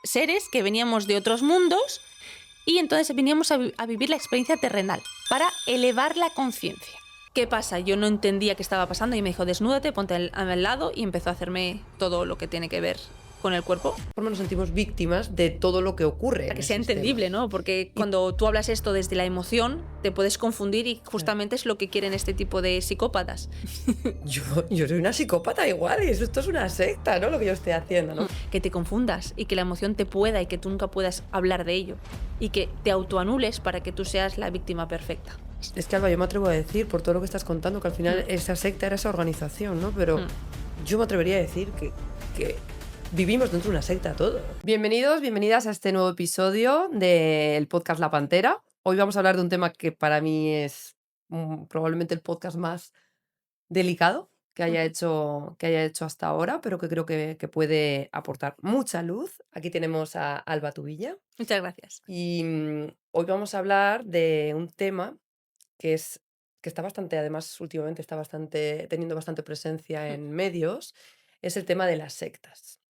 seres que veníamos de otros mundos y entonces veníamos a vivir la experiencia terrenal para elevar la conciencia. ¿Qué pasa? Yo no entendía qué estaba pasando y me dijo, desnúdate, ponte al lado, y empezó a hacerme todo lo que tiene que ver con el cuerpo. Por nos sentimos víctimas de todo lo que ocurre Para en que el sea sistema. entendible, ¿no? Porque cuando tú hablas esto desde la emoción, te puedes confundir y justamente es lo que quieren este tipo de psicópatas. Yo soy una psicópata igual, y esto es una secta, ¿no? Lo que yo estoy haciendo, ¿no? Que te confundas y que la emoción te pueda y que tú nunca puedas hablar de ello. Y que te autoanules para que tú seas la víctima perfecta. Es que, Alba, yo me atrevo a decir, por todo lo que estás contando, que al final esa secta era esa organización, ¿no? Pero yo me atrevería a decir que vivimos dentro de una secta todo. Bienvenidos, bienvenidas a este nuevo episodio del podcast La Pantera. Hoy vamos a hablar de un tema que para mí es probablemente el podcast más delicado que haya hecho hasta ahora, pero que creo que puede aportar mucha luz. Aquí tenemos a Alba Tubilla Muchas gracias. y hoy vamos a hablar de un tema que es que está bastante, además, últimamente está teniendo bastante presencia en medios, es el tema de las sectas.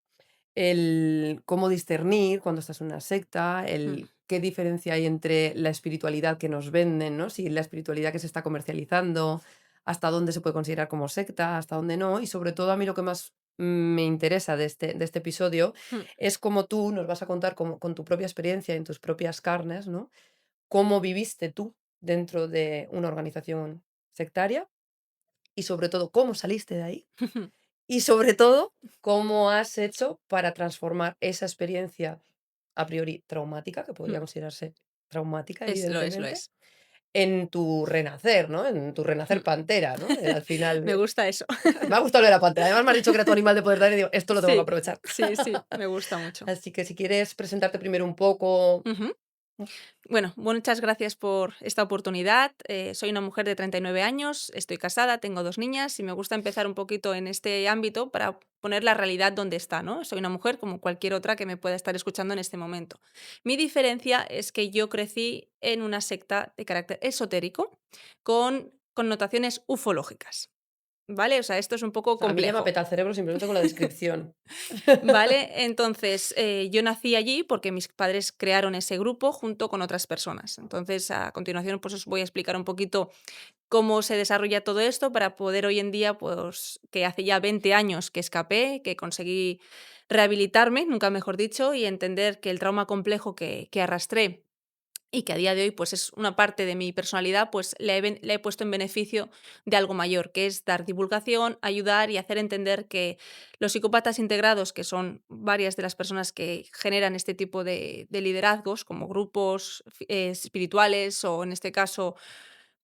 El cómo discernir cuando estás en una secta, el qué diferencia hay entre la espiritualidad que nos venden, ¿no? Si la espiritualidad que se está comercializando, hasta dónde se puede considerar como secta, hasta dónde no, y sobre todo a mí lo que más me interesa de este episodio es cómo tú nos vas a contar con tu propia experiencia, en tus propias carnes, ¿no? Cómo viviste tú dentro de una organización sectaria y sobre todo cómo saliste de ahí y sobre todo cómo has hecho para transformar esa experiencia a priori traumática, que podría considerarse traumática, Lo evidentemente, es. en tu renacer, ¿no? En tu renacer pantera, ¿no? Al final Me gusta eso. me ha gustado lo de la pantera. Además me has dicho que era tu animal de poder dar y digo, esto lo tengo que Sí, aprovechar. sí, me gusta mucho. Así que si quieres presentarte primero un poco. Ujú. Bueno, muchas gracias por esta oportunidad. Soy una mujer de 39 años, estoy casada, tengo 2 niñas y me gusta empezar un poquito en este ámbito para poner la realidad donde está, ¿no? Soy una mujer como cualquier otra que me pueda estar escuchando en este momento. Mi diferencia es que yo crecí en una secta de carácter esotérico con connotaciones ufológicas, ¿vale? O sea, esto es un poco A mí ya me ha complejo. petado el cerebro simplemente con la descripción. Vale, entonces, yo nací allí porque mis padres crearon ese grupo junto con otras personas. Entonces, a continuación, pues os voy a explicar un poquito cómo se desarrolla todo esto para poder hoy en día, pues, que hace ya 20 años que escapé, que conseguí rehabilitarme, nunca mejor dicho, y entender que el trauma complejo que arrastré y que a día de hoy, pues, es una parte de mi personalidad, pues, la he puesto en beneficio de algo mayor, que es dar divulgación, ayudar y hacer entender que los psicópatas integrados, que son varias de las personas que generan este tipo de liderazgos, como grupos espirituales o, en este caso,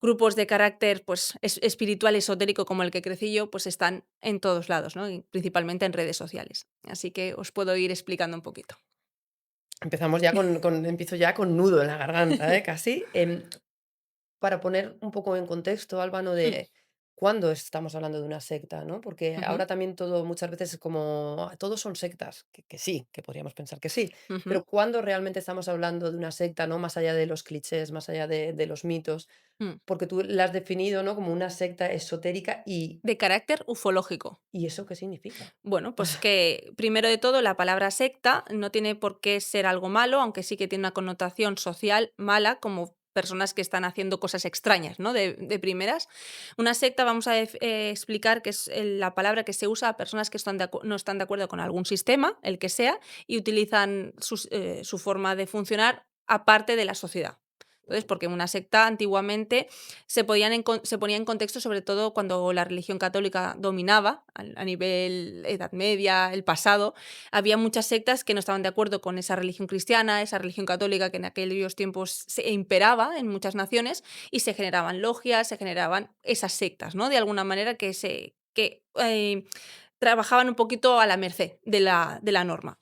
grupos de carácter, pues, espiritual, esotérico, como el que crecí yo, pues, están en todos lados, ¿no? Y principalmente en redes sociales. Así que os puedo ir explicando un poquito. Empezamos ya empiezo ya con nudo en la garganta, ¿eh? Casi. Para poner un poco en contexto, Álvaro, Mm, de cuándo estamos hablando de una secta, ¿no? Porque ujú, ahora también todo muchas veces es como, todos son sectas, que sí, que podríamos pensar que sí, ujú, pero cuándo realmente estamos hablando de una secta, ¿no? Más allá de los clichés, más allá de los mitos, mm. porque tú la has definido, ¿no? Como una secta esotérica De carácter ufológico. ¿y eso qué significa? Bueno, pues que primero de todo la palabra secta no tiene por qué ser algo malo, aunque sí que tiene una connotación social mala, como personas que están haciendo cosas extrañas, ¿no? De primeras. Una secta, vamos a explicar que es la palabra que se usa a personas que no están de acuerdo con algún sistema, el que sea, y utilizan su forma de funcionar aparte de la sociedad. Entonces, porque una secta antiguamente se ponía en contexto, sobre todo cuando la religión católica dominaba a nivel Edad Media, el pasado, había muchas sectas que no estaban de acuerdo con esa religión cristiana, esa religión católica que en aquellos tiempos se imperaba en muchas naciones, y se generaban logias, se generaban esas sectas, ¿no? De alguna manera trabajaban un poquito a la merced de la norma.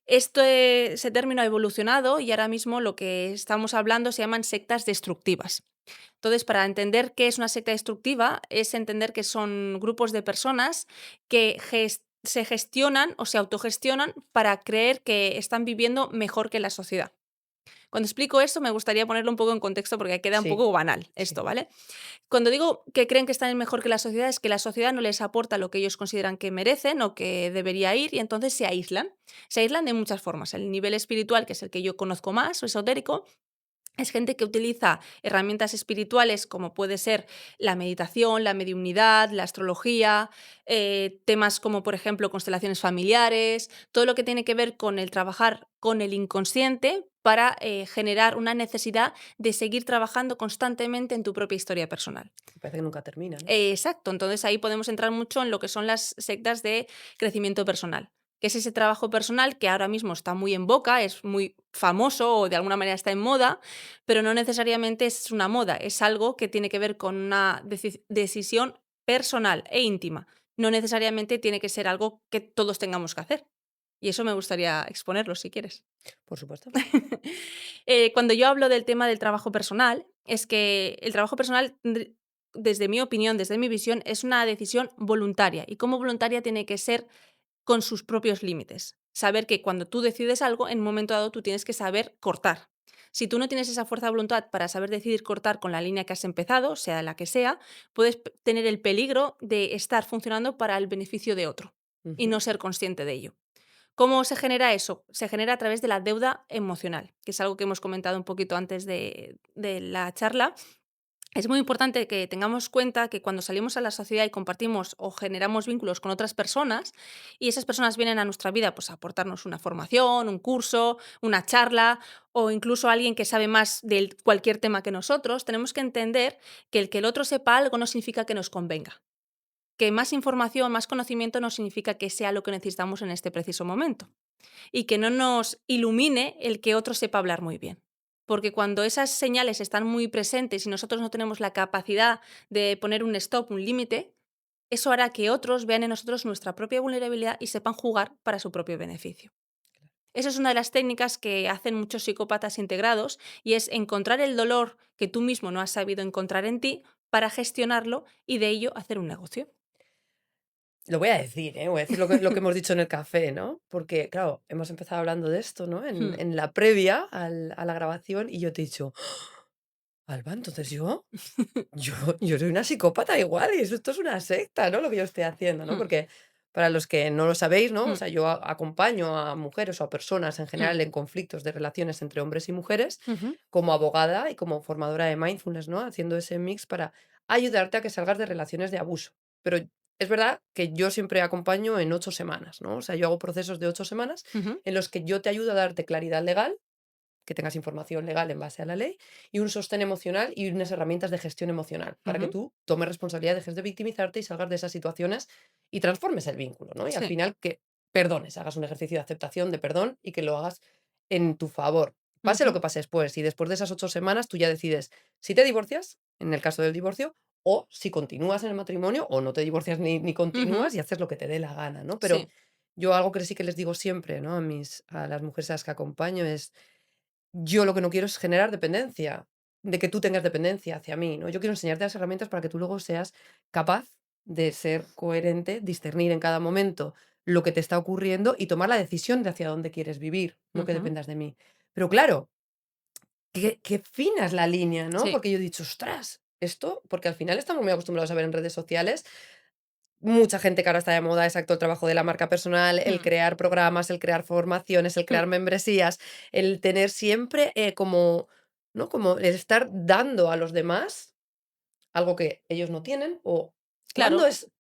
Ese término ha evolucionado y ahora mismo lo que estamos hablando se llaman sectas destructivas. Entonces, para entender qué es una secta destructiva, es entender que son grupos de personas que se gestionan o se autogestionan para creer que están viviendo mejor que la sociedad. Cuando explico esto, me gustaría ponerlo un poco en contexto porque queda un Sí, poco banal sí. esto, ¿vale? Cuando digo que creen que están mejor que la sociedad, es que la sociedad no les aporta lo que ellos consideran que merecen o que debería ir y entonces se aíslan. Se aíslan de muchas formas. El nivel espiritual, que es el que yo conozco más, o esotérico, es gente que utiliza herramientas espirituales como puede ser la meditación, la mediumnidad, la astrología, temas como por ejemplo constelaciones familiares, todo lo que tiene que ver con el trabajar con el inconsciente para generar una necesidad de seguir trabajando constantemente en tu propia historia personal. Parece que nunca termina, ¿no? Exacto, entonces ahí podemos entrar mucho en lo que son las sectas de crecimiento personal, que es ese trabajo personal que ahora mismo está muy en boca, es muy famoso o de alguna manera está en moda, pero no necesariamente es una moda, es algo que tiene que ver con una decisión personal e íntima. No necesariamente tiene que ser algo que todos tengamos que hacer. Y eso me gustaría exponerlo, si quieres. Por supuesto. Cuando yo hablo del tema del trabajo personal, es que el trabajo personal, desde mi opinión, desde mi visión, es una decisión voluntaria y como voluntaria tiene que ser con sus propios límites. Saber que cuando tú decides algo, en un momento dado tú tienes que saber cortar. Si tú no tienes esa fuerza de voluntad para saber decidir cortar con la línea que has empezado, sea la que sea, puedes tener el peligro de estar funcionando para el beneficio de otro y Ujú. no ser consciente de ello. ¿Cómo se genera eso? Se genera a través de la deuda emocional, que es algo que hemos comentado un poquito antes de la charla. Es muy importante que tengamos cuenta que cuando salimos a la sociedad y compartimos o generamos vínculos con otras personas y esas personas vienen a nuestra vida pues, a aportarnos una formación, un curso, una charla o incluso alguien que sabe más de cualquier tema que nosotros, tenemos que entender que el otro sepa algo no significa que nos convenga. Que más información, más conocimiento no significa que sea lo que necesitamos en este preciso momento y que no nos ilumine el que otro sepa hablar muy bien. Porque cuando esas señales están muy presentes y nosotros no tenemos la capacidad de poner un stop, un límite, eso hará que otros vean en nosotros nuestra propia vulnerabilidad y sepan jugar para su propio beneficio. Esa es una de las técnicas que hacen muchos psicópatas integrados y es encontrar el dolor que tú mismo no has sabido encontrar en ti para gestionarlo y de ello hacer un negocio. Lo voy a decir, ¿eh? Voy a decir lo que hemos dicho en el café, ¿no? Porque, claro, hemos empezado hablando de esto, ¿no? En Hmm. en la previa a la grabación, y yo te he dicho: "Alba, entonces yo yo soy una psicópata igual, y esto es una secta, ¿no? Lo que yo estoy haciendo", ¿no? Hmm, Porque para los que no lo sabéis, ¿no? O hmm, sea, yo acompaño a mujeres o a personas en hmm, general en conflictos de relaciones entre hombres y mujeres ujú, como abogada y como formadora de mindfulness, ¿no? Haciendo ese mix para ayudarte a que salgas de relaciones de abuso. Pero es verdad que yo siempre acompaño en 8 semanas, ¿no? O sea, yo hago procesos de 8 semanas ujú, en los que yo te ayudo a darte claridad legal, que tengas información legal en base a la ley, y un sostén emocional y unas herramientas de gestión emocional, para que ujú. tú tomes responsabilidad, dejes de victimizarte y salgas de esas situaciones y transformes el vínculo, ¿no? Y al Sí. final que perdones, hagas un ejercicio de aceptación, de perdón y que lo hagas en tu favor. Pase lo Ujú, que pase después, y después de esas 8 semanas tú ya decides si te divorcias, en el caso del divorcio, o si continúas en el matrimonio, o no te divorcias ni ujú. continúas y haces lo que te dé la gana, ¿no? Pero Sí. yo algo que sí que les digo siempre, ¿no? A las mujeres a las que acompaño es yo lo que no quiero es generar dependencia, de que tú tengas dependencia hacia mí, ¿no? Yo quiero enseñarte las herramientas para que tú luego seas capaz de ser coherente, discernir en cada momento lo que te está ocurriendo y tomar la decisión de hacia dónde quieres vivir, no que Ujú. dependas de mí. Pero claro, qué fina es la línea, ¿no? Sí. Porque yo he dicho: "Ostras, esto", porque al final estamos muy acostumbrados a ver en redes sociales mucha gente que ahora está de moda, exacto, el trabajo de la marca personal, el Mm, crear programas, el crear formaciones, el mm. crear membresías, el tener siempre, como, ¿no? Como el estar dando a los demás algo que ellos no tienen, o ¿cuándo Claro, es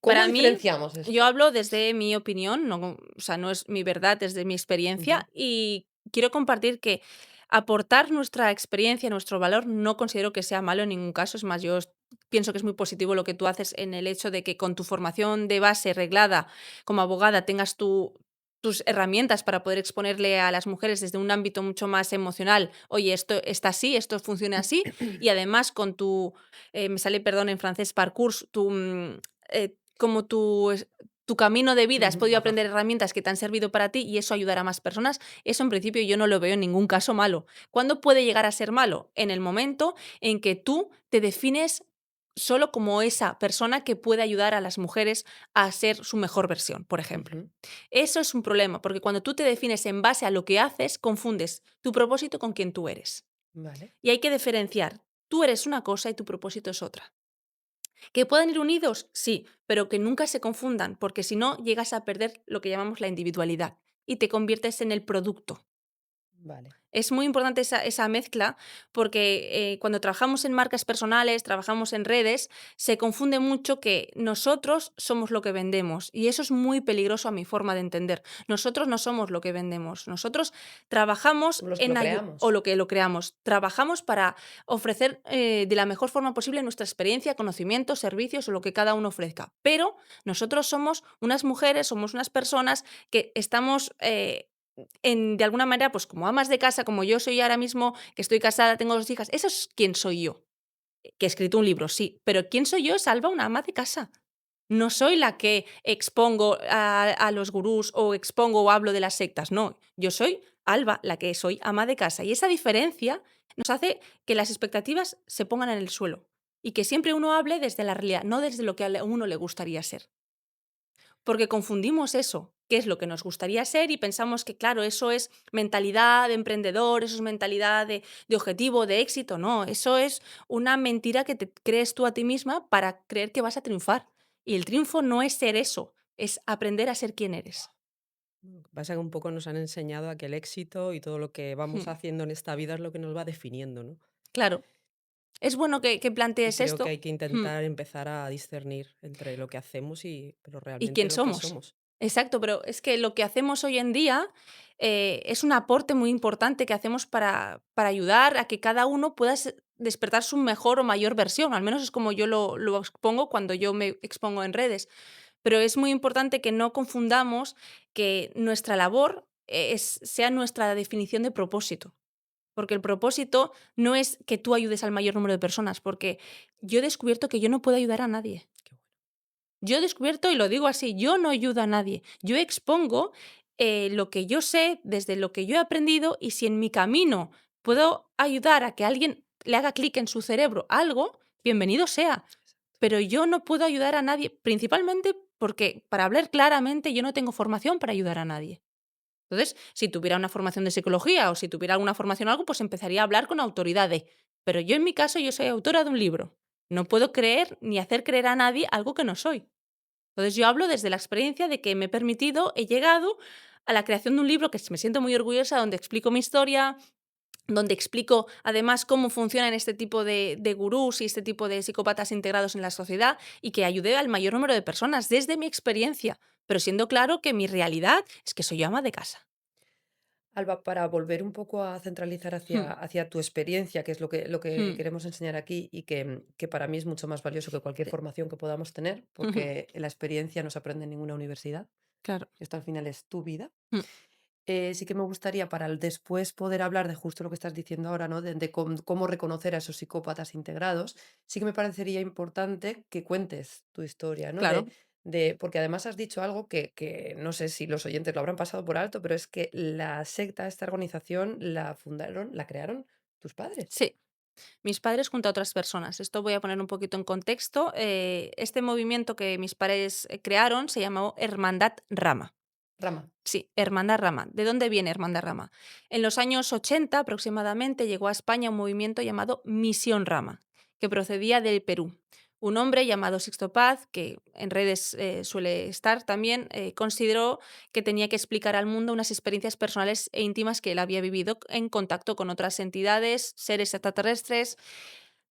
cómo para mí, diferenciamos yo esto? hablo desde mi opinión, no, o sea, no es mi verdad, desde mi Ujú. experiencia y quiero compartir que aportar nuestra experiencia, nuestro valor, no considero que sea malo en ningún caso. Es más, pienso que es muy positivo lo que tú haces en el hecho de que con tu formación de base reglada como abogada tengas tus herramientas para poder exponerle a las mujeres desde un ámbito mucho más emocional. Oye, esto está así, esto funciona así. Y además con tu, me sale, perdón, en francés, parcours, como tu camino de vida, has Ujú, podido aprender bagaje. herramientas que te han servido para ti y eso ayudará a más personas, eso en principio yo no lo veo en ningún caso malo. ¿Cuándo puede llegar a ser malo? En el momento en que tú te defines, solo como esa persona que puede ayudar a las mujeres a ser su mejor versión, por ejemplo. Ujú. Eso es un problema, porque cuando tú te defines en base a lo que haces, confundes tu propósito con quien tú eres. Vale. Y hay que diferenciar, tú eres una cosa y tu propósito es otra. ¿Que puedan ir unidos? Sí, pero que nunca se confundan, porque si no llegas a perder lo que llamamos la individualidad y te conviertes en el producto. Vale. Es muy importante esa mezcla porque cuando trabajamos en marcas personales, trabajamos en redes, se confunde mucho que nosotros somos lo que vendemos y eso es muy peligroso a mi forma de entender. Nosotros no somos lo que vendemos, nosotros trabajamos Somos los que lo en o creamos. lo que lo creamos, trabajamos para ofrecer de la mejor forma posible nuestra experiencia, conocimientos, servicios o lo que cada uno ofrezca. Pero nosotros somos unas mujeres, somos unas personas que estamos de alguna manera, pues como amas de casa, como yo soy ahora mismo, que estoy casada, tengo 2 hijas, eso es quién soy yo. Que he escrito un libro, sí, pero quién soy yo es Alba, una ama de casa. No soy la que expongo a los gurús o expongo o hablo de las sectas, no. Yo soy Alba, la que soy ama de casa. Y esa diferencia nos hace que las expectativas se pongan en el suelo y que siempre uno hable desde la realidad, no desde lo que a uno le gustaría ser. Porque confundimos eso, qué es lo que nos gustaría ser y pensamos que, claro, eso es mentalidad de emprendedor, eso es mentalidad de objetivo, de éxito. No, eso es una mentira que te crees tú a ti misma para creer que vas a triunfar. Y el triunfo no es ser eso, es aprender a ser quien eres. Lo que pasa es que un poco nos han enseñado a que el éxito y todo lo que vamos Hmm. haciendo en esta vida es lo que nos va definiendo, ¿no? Claro, es bueno que Y plantees creo que esto. hay que Hmm. intentar empezar a discernir entre lo que hacemos pero ¿Y realmente quién lo que somos? somos. Exacto, pero es que lo que hacemos hoy en día es un aporte muy importante que hacemos para ayudar a que cada uno pueda despertar su mejor o mayor versión. Al menos es como yo lo expongo cuando yo me expongo en redes. Pero es muy importante que no confundamos que nuestra labor sea nuestra definición de propósito. Porque el propósito no es que tú ayudes al mayor número de personas, porque yo he descubierto que yo no puedo ayudar a nadie. Qué bueno. Yo he descubierto, y lo digo así, yo no ayudo a nadie. Yo expongo lo que yo sé, desde lo que yo he aprendido, y si en mi camino puedo ayudar a que alguien le haga clic en su cerebro algo, bienvenido sea. Pero yo no puedo ayudar a nadie, principalmente porque, para hablar claramente, yo no tengo formación para ayudar a nadie. Entonces, si tuviera una formación de psicología o si tuviera alguna formación o algo, pues empezaría a hablar con autoridad de. Pero yo en mi caso, yo soy autora de un libro. No puedo creer ni hacer creer a nadie algo que no soy. Entonces yo hablo desde la experiencia de que me he permitido, he llegado a la creación de un libro que me siento muy orgullosa, donde explico mi historia, donde explico además cómo funcionan este tipo de gurús y este tipo de psicópatas integrados en la sociedad y que ayude al mayor número de personas desde mi experiencia, pero siendo claro que mi realidad es que soy ama de casa. Alba, para volver un poco a centralizar Hmm, hacia tu experiencia, que es lo que hmm, queremos enseñar aquí y que para mí es mucho más valioso que cualquier sí, formación que podamos tener, ujú, porque la experiencia no se aprende en ninguna universidad. claro. Esto al final es tu vida. Hmm, Sí que me gustaría para el después poder hablar de justo lo que estás diciendo ahora, ¿no? De cómo reconocer a esos psicópatas integrados. Sí que me parecería importante que cuentes tu historia, ¿no? claro. Porque además has dicho algo que no sé si los oyentes lo habrán pasado por alto, pero es que la secta, esta organización, la fundaron, la crearon tus padres. Sí. Mis padres junto a otras personas. Esto voy a poner un poquito en contexto. Este movimiento que mis padres crearon se llamó Hermandad Rama. Rama. Sí, Hermandad Rama. ¿De dónde viene Hermandad Rama? En los años 80 aproximadamente llegó a España un movimiento llamado Misión Rama, que procedía del Perú. Un hombre llamado Sixto Paz, que en redes suele estar también, consideró que tenía que explicar al mundo unas experiencias personales e íntimas que él había vivido en contacto con otras entidades, seres extraterrestres,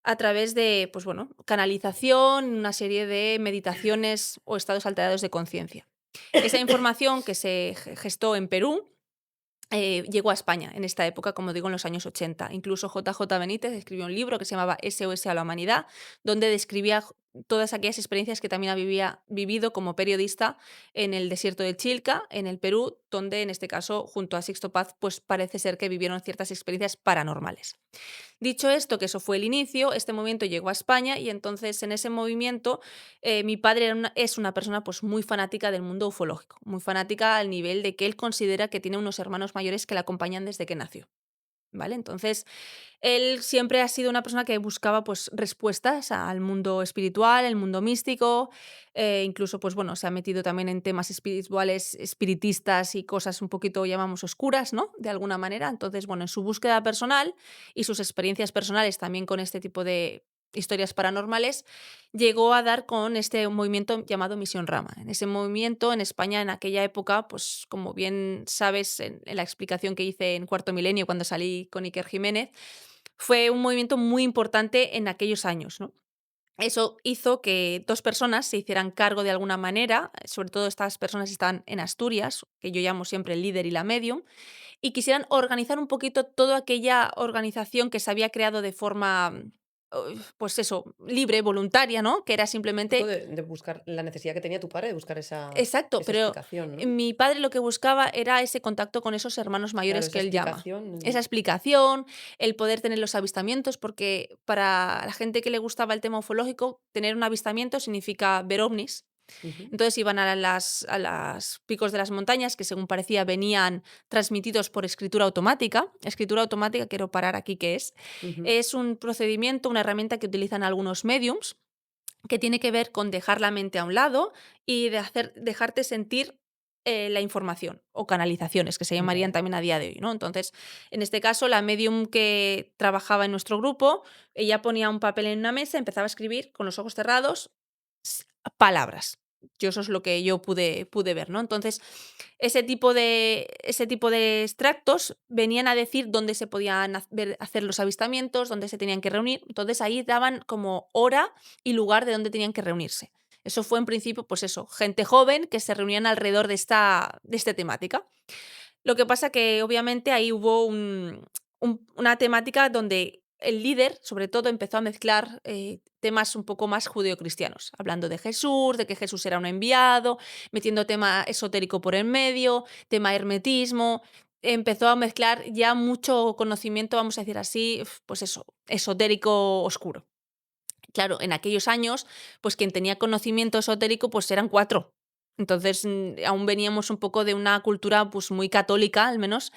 a través de, pues bueno, canalización, una serie de meditaciones o estados alterados de conciencia. Esa información que se gestó en Perú llegó a España en esta época, como digo, en los años 80. Incluso JJ Benítez escribió un libro que se llamaba SOS a la humanidad, donde describía todas aquellas experiencias que también había vivido como periodista en el desierto de Chilca, en el Perú, donde en este caso, junto a Sixto Paz, pues parece ser que vivieron ciertas experiencias paranormales. Dicho esto, que eso fue el inicio, este movimiento llegó a España y entonces en ese movimiento mi padre es una persona pues muy fanática del mundo ufológico, muy fanática al nivel de que él considera que tiene unos hermanos mayores que le acompañan desde que nació. ¿vale? Entonces, él siempre ha sido una persona que buscaba, pues, respuestas al mundo espiritual, el mundo místico, incluso, pues, bueno, se ha metido también en temas espirituales, espiritistas y cosas un poquito, llamamos, oscuras, ¿no?, de alguna manera. Entonces, bueno, en su búsqueda personal y sus experiencias personales también con este tipo de historias paranormales, llegó a dar con este movimiento llamado Misión Rama. En ese movimiento, en España, en aquella época, pues, como bien sabes, en la explicación que hice en Cuarto Milenio cuando salí con Iker Jiménez, fue un movimiento muy importante en aquellos años, ¿no? Eso hizo que 2 personas se hicieran cargo de alguna manera, sobre todo estas personas están en Asturias, que yo llamo siempre el líder y la medium, y quisieran organizar un poquito toda aquella organización que se había creado de forma, pues eso, libre, voluntaria, ¿no? Que era Un poco simplemente de buscar la necesidad que tenía tu padre de buscar exacto, esa pero explicación, ¿no? mi padre lo que buscaba era ese contacto con esos hermanos Claro, mayores esa que él llama. explicación. Esa explicación, el poder tener los avistamientos, porque para la gente que le gustaba el tema ufológico, tener un avistamiento significa ver ovnis. Ujú, Entonces iban a las picos de las montañas que, según parecía, venían transmitidos por escritura automática. Escritura automática, quiero parar aquí, ¿qué es? ujú. Es un procedimiento, una herramienta que utilizan algunos mediums que tiene que ver con dejar la mente a un lado y dejarte sentir la información o canalizaciones, que se llamarían Vale. también a día de hoy, ¿no? Entonces, en este caso, la medium que trabajaba en nuestro grupo, ella ponía un papel en una mesa, empezaba a escribir con los ojos cerrados s- palabras. Yo eso es lo que yo pude ver, ¿no? Entonces, ese tipo de extractos venían a decir dónde se podían hacer los avistamientos, dónde se tenían que reunir. Entonces, ahí daban como hora y lugar de dónde tenían que reunirse. Eso fue en principio, pues eso, gente joven que se reunían alrededor de esta temática. Lo que pasa que obviamente ahí hubo una temática donde el líder, sobre todo, empezó a mezclar temas un poco más judeocristianos, hablando de Jesús, de que Jesús era un enviado, metiendo tema esotérico por en medio, tema hermetismo. Empezó a mezclar ya mucho conocimiento, vamos a decir así, pues eso, esotérico oscuro. Claro, en aquellos años, pues quien tenía conocimiento esotérico, pues eran 4. Entonces, aún veníamos un poco de una cultura, pues, muy católica, al menos,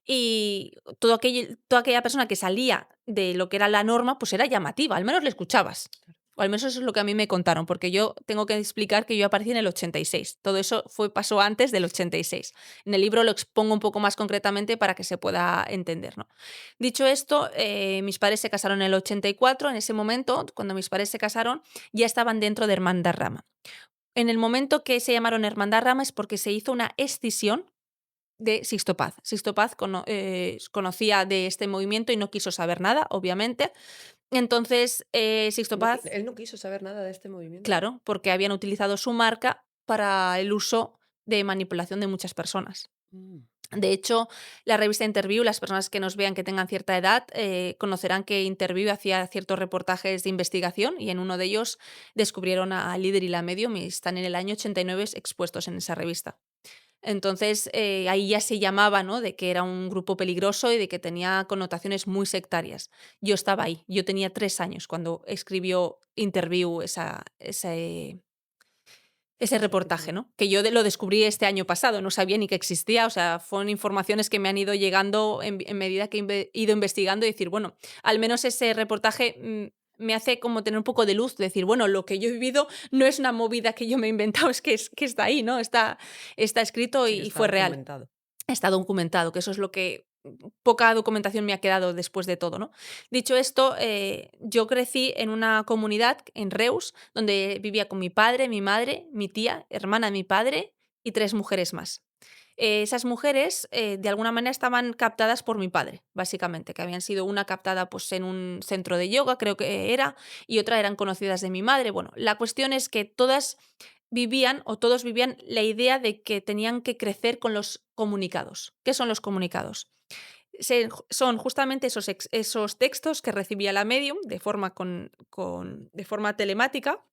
y toda aquella persona que salía de lo que era la norma, pues era llamativa, al menos le escuchabas. O al menos eso es lo que a mí me contaron, porque yo tengo que explicar que yo aparecí en el 86. Todo eso pasó antes del 86. En el libro lo expongo un poco más concretamente para que se pueda entender, ¿no? Dicho esto, mis padres se casaron en el 84. En ese momento, cuando mis padres se casaron, ya estaban dentro de Hermandad Rama. En el momento que se llamaron Hermandad Rama es porque se hizo una escisión de Sixto Paz. Sixto Paz conocía de este movimiento y no quiso saber nada, obviamente. Entonces, Sixto Paz, Él no quiso saber nada de este movimiento. claro, porque habían utilizado su marca para el uso de manipulación de muchas personas. Mm. De hecho, la revista Interview, las personas que nos vean que tengan cierta edad, conocerán que Interview hacía ciertos reportajes de investigación y en uno de ellos descubrieron a Líder y la Medium y están en el año 89 expuestos en esa revista. Entonces, ahí ya se llamaba, ¿no?, de que era un grupo peligroso y de que tenía connotaciones muy sectarias. Yo estaba ahí, yo tenía 3 años cuando escribió Interview ese Ese reportaje, artículo. ¿no? Que yo lo descubrí este año pasado, no sabía ni que existía, o sea, fueron informaciones que me han ido llegando en medida que he ido investigando y decir, bueno, al menos ese reportaje me hace como tener un poco de luz, decir, bueno, lo que yo he vivido no es una movida que yo me he inventado, es que está ahí, ¿no? Está escrito Sí que y está fue real. documentado. Está documentado, que eso es lo que poca documentación me ha quedado después de todo, ¿no? Dicho esto, yo crecí en una comunidad en Reus, donde vivía con mi padre, mi madre, mi tía, hermana de mi padre y 3 mujeres más. Esas mujeres, de alguna manera estaban captadas por mi padre, básicamente, que habían sido una captada, pues, en un centro de yoga, creo que era, y otra eran conocidas de mi madre. Bueno, la cuestión es que todas vivían, o todos vivían la idea de que tenían que crecer con los comunicados. ¿Qué son los comunicados? Son justamente esos textos que recibía la medium de forma de forma telemática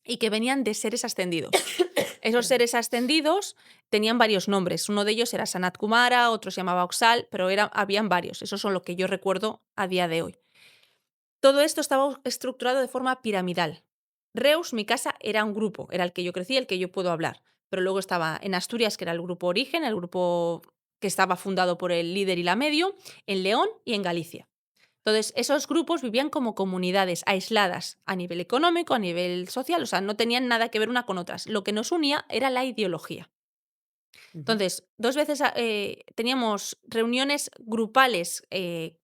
y que venían de seres ascendidos. Esos Perdón. seres ascendidos tenían varios nombres. Uno de ellos era Sanat Kumara, otro se llamaba Oxal, pero habían varios. Esos son lo que yo recuerdo a día de hoy. Todo esto estaba estructurado de forma piramidal. Reus, mi casa, era un grupo, era el que yo crecí, el que yo puedo hablar. Pero luego estaba en Asturias, que era el grupo Origen, el grupo que estaba fundado por el líder y la medium, en León y en Galicia. Entonces, esos grupos vivían como comunidades aisladas a nivel económico, a nivel social, o sea, no tenían nada que ver una con otras. Lo que nos unía era la ideología. Ujú. Entonces, 2 veces teníamos reuniones grupales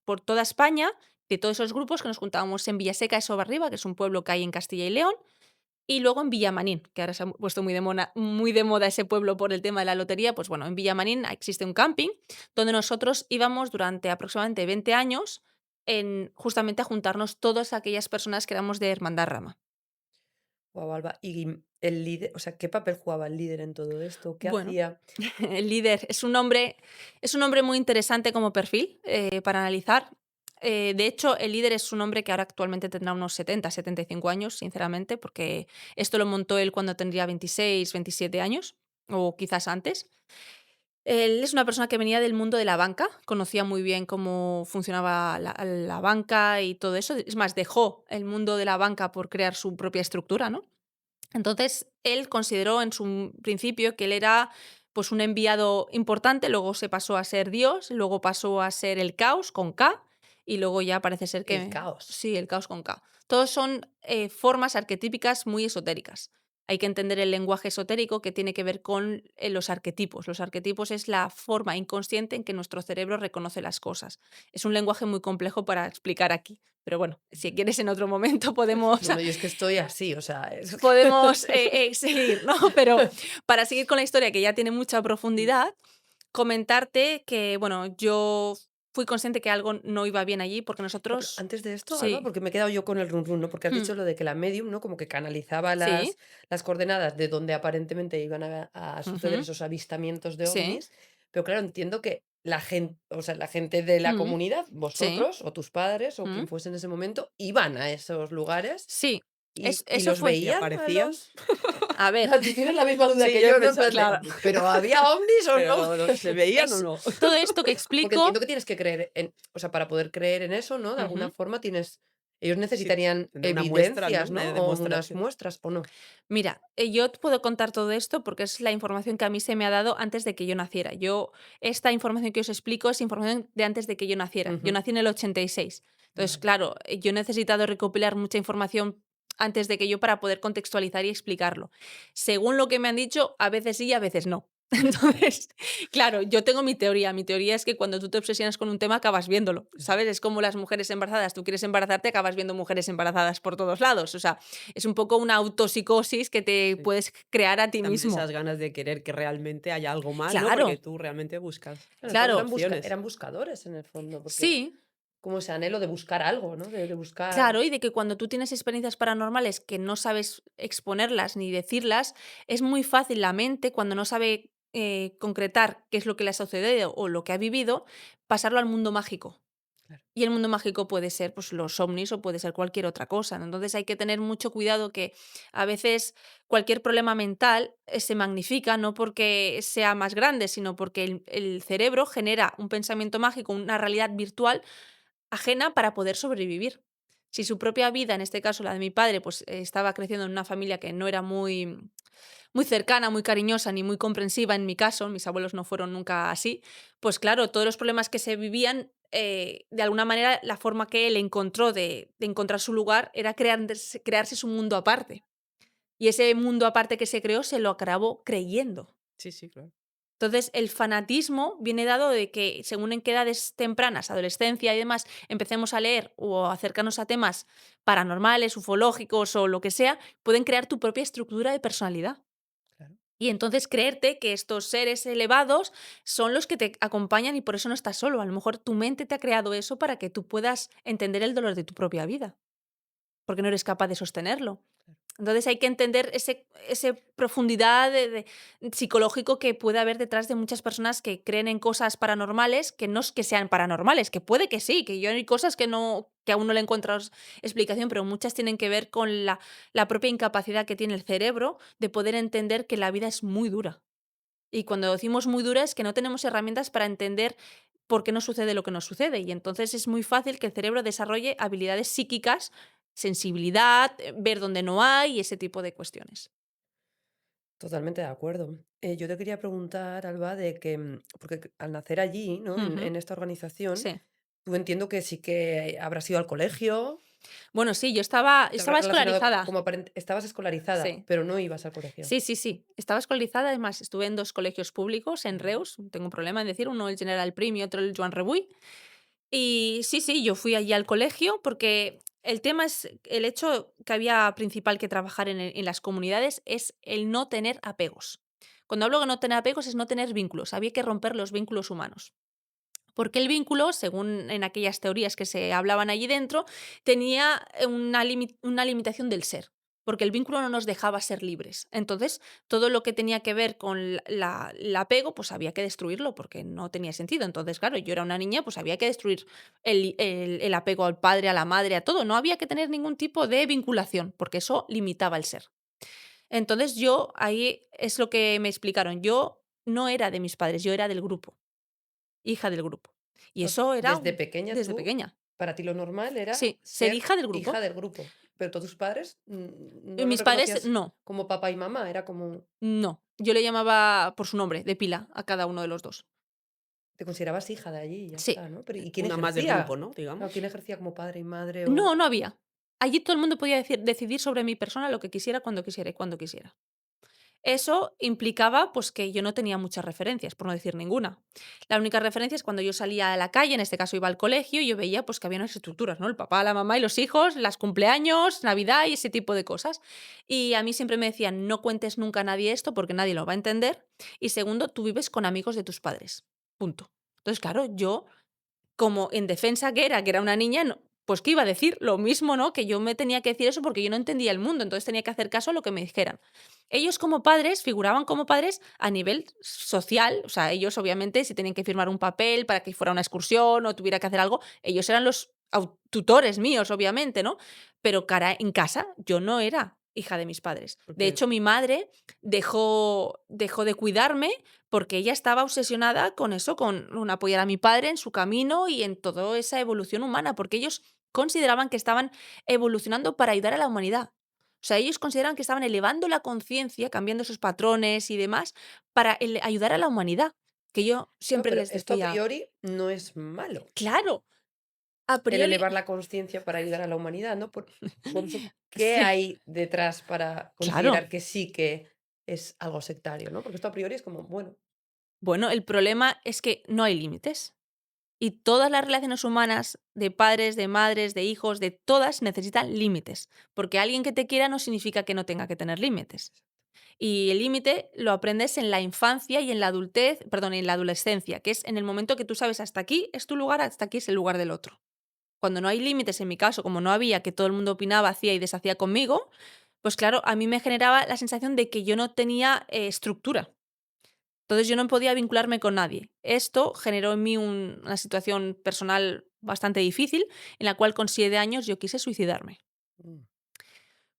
por toda España, de todos esos grupos que nos juntábamos en Villaseca de Sobarriba, que es un pueblo que hay en Castilla y León, y luego en Villamanín, que ahora se ha puesto muy de moda ese pueblo por el tema de la lotería. Pues bueno, en Villamanín existe un camping donde nosotros íbamos durante aproximadamente 20 años justamente a juntarnos todas aquellas personas que éramos de Hermandad Rama. Guau, Alba. Y el líder, o sea, ¿qué papel jugaba el líder en todo esto? ¿Qué Bueno, hacía? el líder es un hombre muy interesante como perfil para analizar. De hecho, el líder es un hombre que ahora actualmente tendrá unos 75 años, sinceramente, porque esto lo montó él cuando tendría 26, 27 años, o quizás antes. Él es una persona que venía del mundo de la banca, conocía muy bien cómo funcionaba la banca y todo eso. Es más, dejó el mundo de la banca por crear su propia estructura, ¿no? Entonces, él consideró en su principio que él era, pues, un enviado importante, luego se pasó a ser Dios, luego pasó a ser el caos con K, y luego ya parece ser El que caos. sí, el caos con K. Todos son formas arquetípicas muy esotéricas. Hay que entender el lenguaje esotérico que tiene que ver con los arquetipos. Los arquetipos es la forma inconsciente en que nuestro cerebro reconoce las cosas. Es un lenguaje muy complejo para explicar aquí, pero bueno, si quieres en otro momento podemos No, no, yo es que estoy así, o sea, podemos, seguir, ¿no? Pero para seguir con la historia, que ya tiene mucha profundidad, comentarte que, bueno, yo fui consciente que algo no iba bien allí, porque No, pero nosotros antes de esto, Alba, sí, porque me he quedado yo con el run run, ¿no? Porque has mm, dicho lo de que la medium, ¿no? Como que canalizaba sí, las coordenadas de donde aparentemente iban a suceder ujú, esos avistamientos de sí, ovnis, pero claro, entiendo que la gente, o sea, la gente de la mm, comunidad, sí, vosotros o tus padres o mm, quien fuese en ese momento, iban a esos lugares sí, y eso los fue ¿Y veían a aparecían? los... a ver, Tú tienes la misma duda Sí, que yo he yo, ¿no? En pensado, plan de, claro. ¿pero había ovnis o no? Pero, ¿se veían o es no? todo esto que Porque entiendo explico que tienes que creer en, o sea, para poder creer en eso, ¿no? De alguna ujú, forma tienes, ellos Sí, necesitarían tendrá una muestra, ¿no? evidencias, Una ¿no? O unas demostración. muestras, ¿o no? mira, yo te puedo contar todo esto porque es la información que a mí se me ha dado antes de que yo naciera. Esta información que os explico es información de antes de que yo naciera. Yo Ujú, nací en el 86. Entonces, vale. claro, yo he necesitado recopilar mucha información antes de que yo para poder contextualizar y explicarlo. Según lo que me han dicho, a veces sí y a veces no. Entonces, claro, yo tengo mi teoría. Mi teoría es que cuando tú te obsesionas con un tema acabas viéndolo, ¿sabes? Es como las mujeres embarazadas. Tú quieres embarazarte, acabas viendo mujeres embarazadas por todos lados. O sea, es un poco una autopsicosis que te Sí. puedes crear a ti También mismo. esas ganas de querer que realmente haya algo más, ¿no? Claro, Porque tú realmente buscas En el fondo claro, eran, opciones. eran buscadores, en el fondo, porque sí, como ese anhelo de buscar algo, ¿no? De buscar... claro, y de que cuando tú tienes experiencias paranormales que no sabes exponerlas ni decirlas, es muy fácil la mente, cuando no sabe concretar qué es lo que le ha sucedido o lo que ha vivido, pasarlo al mundo mágico. Claro, Y el mundo mágico puede ser, pues, los ovnis o puede ser cualquier otra cosa, ¿no? Entonces hay que tener mucho cuidado que a veces cualquier problema mental se magnifica, no porque sea más grande, sino porque el cerebro genera un pensamiento mágico, una realidad virtual ajena para poder sobrevivir. Si su propia vida, en este caso la de mi padre, pues estaba creciendo en una familia que no era muy cercana, muy cariñosa ni muy comprensiva en mi caso, mis abuelos no fueron nunca así, pues claro, todos los problemas que se vivían, de alguna manera la forma que él encontró de encontrar su lugar era crearse su mundo aparte. Y ese mundo aparte que se creó se lo acabó creyendo. Sí, sí, claro. Entonces, el fanatismo viene dado de que según en qué edades tempranas, adolescencia y demás, empecemos a leer o a acercarnos a temas paranormales, ufológicos o lo que sea, pueden crear tu propia estructura de personalidad. claro. Y entonces creerte que estos seres elevados son los que te acompañan y por eso no estás solo. A lo mejor tu mente te ha creado eso para que tú puedas entender el dolor de tu propia vida, porque no eres capaz de sostenerlo. Entonces hay que entender ese profundidad de psicológico que puede haber detrás de muchas personas que creen en cosas paranormales, que no es que sean paranormales, que puede que sí, que yo hay cosas que aún no le encuentro explicación, pero muchas tienen que ver con la propia incapacidad que tiene el cerebro de poder entender que la vida es muy dura. Y cuando decimos muy dura es que no tenemos herramientas para entender por qué nos sucede lo que nos sucede. Y entonces es muy fácil que el cerebro desarrolle habilidades psíquicas, sensibilidad, ver dónde no hay y ese tipo de cuestiones. Totalmente de acuerdo. Yo te quería preguntar, Alba, de que, porque al nacer allí, ¿no? Ujú, En esta organización, sí. tú entiendo que sí que habrás ido al colegio, Bueno, sí, yo estaba relacionado escolarizada. como estabas escolarizada, Sí. pero no ibas al colegio. Sí, sí, sí. Estaba escolarizada, además estuve en 2 colegios públicos en Ujú. Reus, no tengo problema en decir, uno el General Prim y otro el Joan Rebull. Y sí, sí, yo fui allí al colegio porque el tema es el hecho que había principal que trabajar en las comunidades es el no tener apegos. Cuando hablo de no tener apegos es no tener vínculos, había que romper los vínculos humanos. Porque el vínculo, según en aquellas teorías que se hablaban allí dentro, tenía una limitación del ser, porque el vínculo no nos dejaba ser libres. Entonces, todo lo que tenía que ver con el apego, pues había que destruirlo, porque no tenía sentido. Entonces, claro, yo era una niña, pues había que destruir el apego al padre, a la madre, a todo. No había que tener ningún tipo de vinculación, porque eso limitaba el ser. Entonces, yo ahí es lo que me explicaron. Yo no era de mis padres, yo era del grupo, hija del grupo. Y Entonces, eso era desde pequeña desde tú, pequeña. para ti lo normal era Sí, ser ser hija del hija grupo. del grupo, pero tus padres Y no los mis padres reconocías no, como papá y mamá, era como, no. Yo le llamaba por su nombre, de pila, a cada uno de los 2. te considerabas hija de allí y ya Sí. está, ¿no? Pero ¿y quién Una más del grupo, ejercía? ¿no? Claro, Digamos. ¿quién ejercía como padre y madre o...? No, no había. Allí todo el mundo podía decidir sobre mi persona lo que quisiera, cuando quisiera y cuando quisiera. Eso implicaba, pues, que yo no tenía muchas referencias, por no decir ninguna. La única referencia es cuando yo salía a la calle, en este caso iba al colegio, y yo veía, pues, que había unas estructuras, ¿no? El papá, la mamá y los hijos, las cumpleaños, Navidad y ese tipo de cosas. Y a mí siempre me decían: "No cuentes nunca a nadie esto porque nadie lo va a entender. Y segundo, tú vives con amigos de tus padres, punto". Entonces, claro, yo como en defensa que era una niña, no, pues, ¿qué iba a decir? Lo mismo, ¿no? Que yo me tenía que decir eso porque yo no entendía el mundo, entonces tenía que hacer caso a lo que me dijeran. Ellos como padres figuraban como padres a nivel social, o sea, ellos obviamente si tenían que firmar un papel para que fuera una excursión o tuviera que hacer algo, ellos eran los tutores míos, obviamente, ¿no? Pero cara en casa yo no era hija de mis padres. De Porque hecho, mi madre dejó de cuidarme porque ella estaba obsesionada con eso, con apoyar a mi padre en su camino y en toda esa evolución humana, porque ellos consideraban que estaban evolucionando para ayudar a la humanidad. O sea, ellos consideraban que estaban elevando la conciencia, cambiando esos patrones y demás, para ayudar a la humanidad. Que yo Claro, siempre pero les esto a decía, priori no es malo, claro, a el priori, elevar la conciencia para ayudar a la humanidad, ¿no? Por eso, ¿qué sí, hay detrás para claro. considerar que sí que es algo sectario, ¿no? Porque esto a priori es como, bueno, Bueno, el problema es que no hay límites. Y todas las relaciones humanas, de padres, de madres, de hijos, de todas, necesitan límites. Porque alguien que te quiera no significa que no tenga que tener límites. Y el límite lo aprendes en la infancia y en la adultez, perdón, en la adolescencia, que es en el momento que tú sabes hasta aquí es tu lugar, hasta aquí es el lugar del otro. Cuando no hay límites, en mi caso, como no había, que todo el mundo opinaba, hacía y deshacía conmigo, pues claro, a mí me generaba la sensación de que yo no tenía estructura. Entonces yo no podía vincularme con nadie. Esto generó en mí una situación personal bastante difícil, en la cual con 7 años yo quise suicidarme. mm,